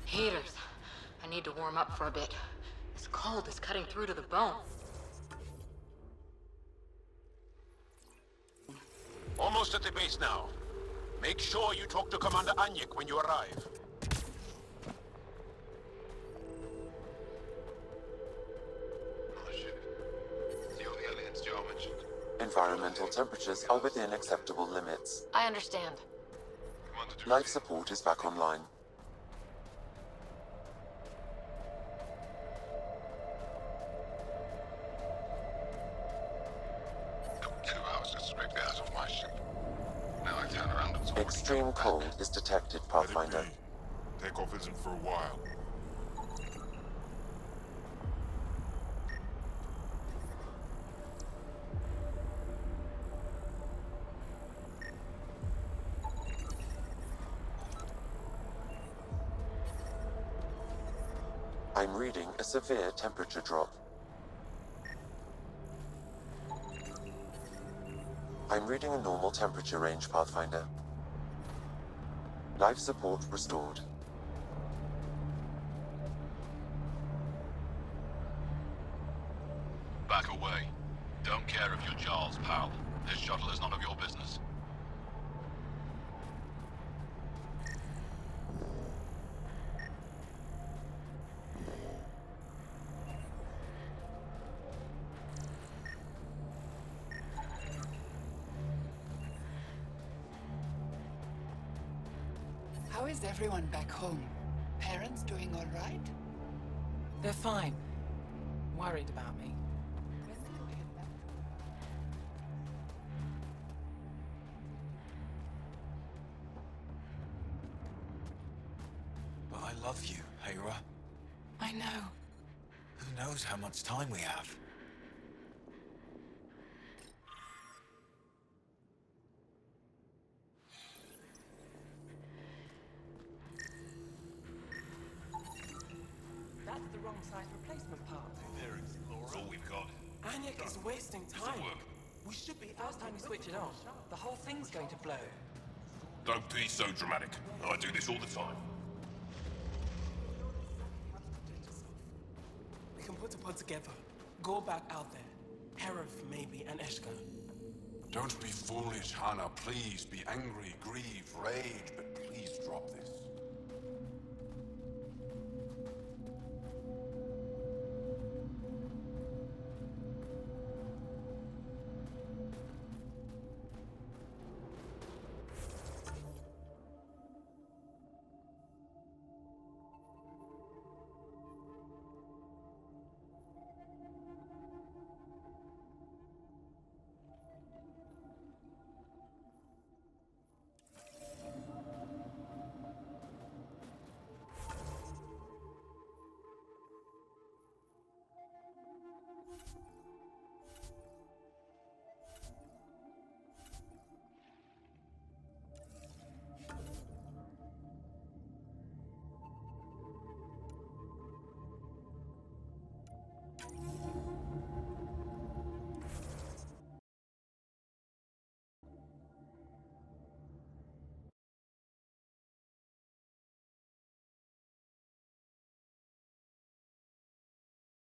Speaker 16: Heaters. I need to warm up for a bit. This cold is cutting through to the bone.
Speaker 11: Almost at the base now. Make sure you talk to Commander Anyik when you arrive.
Speaker 5: The only aliens Jar mentioned. Environmental temperatures are within acceptable limits.
Speaker 3: I understand.
Speaker 5: Life support is back online.
Speaker 8: Took 2 hours to scrape the ass off my ship. Now I turn around and
Speaker 5: Extreme cold is detected, Pathfinder.
Speaker 6: Takeoff isn't for a while.
Speaker 5: I'm reading a severe temperature drop. I'm reading a normal temperature range, Pathfinder. Life support restored.
Speaker 8: Back away. Don't care if you're Jarl's pal. This shuttle is none of your business.
Speaker 15: How is everyone back home? Parents doing all right?
Speaker 14: They're fine. Worried about me.
Speaker 19: But I love you, Hera.
Speaker 15: I know.
Speaker 19: Who knows how much time we have?
Speaker 14: That's the wrong size replacement part.
Speaker 8: There, Explorer. That's all we've got.
Speaker 14: Anyik is wasting time.
Speaker 8: work.
Speaker 14: We should be first time we switch it on. The whole thing's going to blow.
Speaker 6: Don't be so dramatic. I do this all the time.
Speaker 14: We can put a pod together. Go back out there. Herif, maybe, and Eshka.
Speaker 6: Don't be foolish, Hannah. Please be angry, grieve, rage, but please drop this.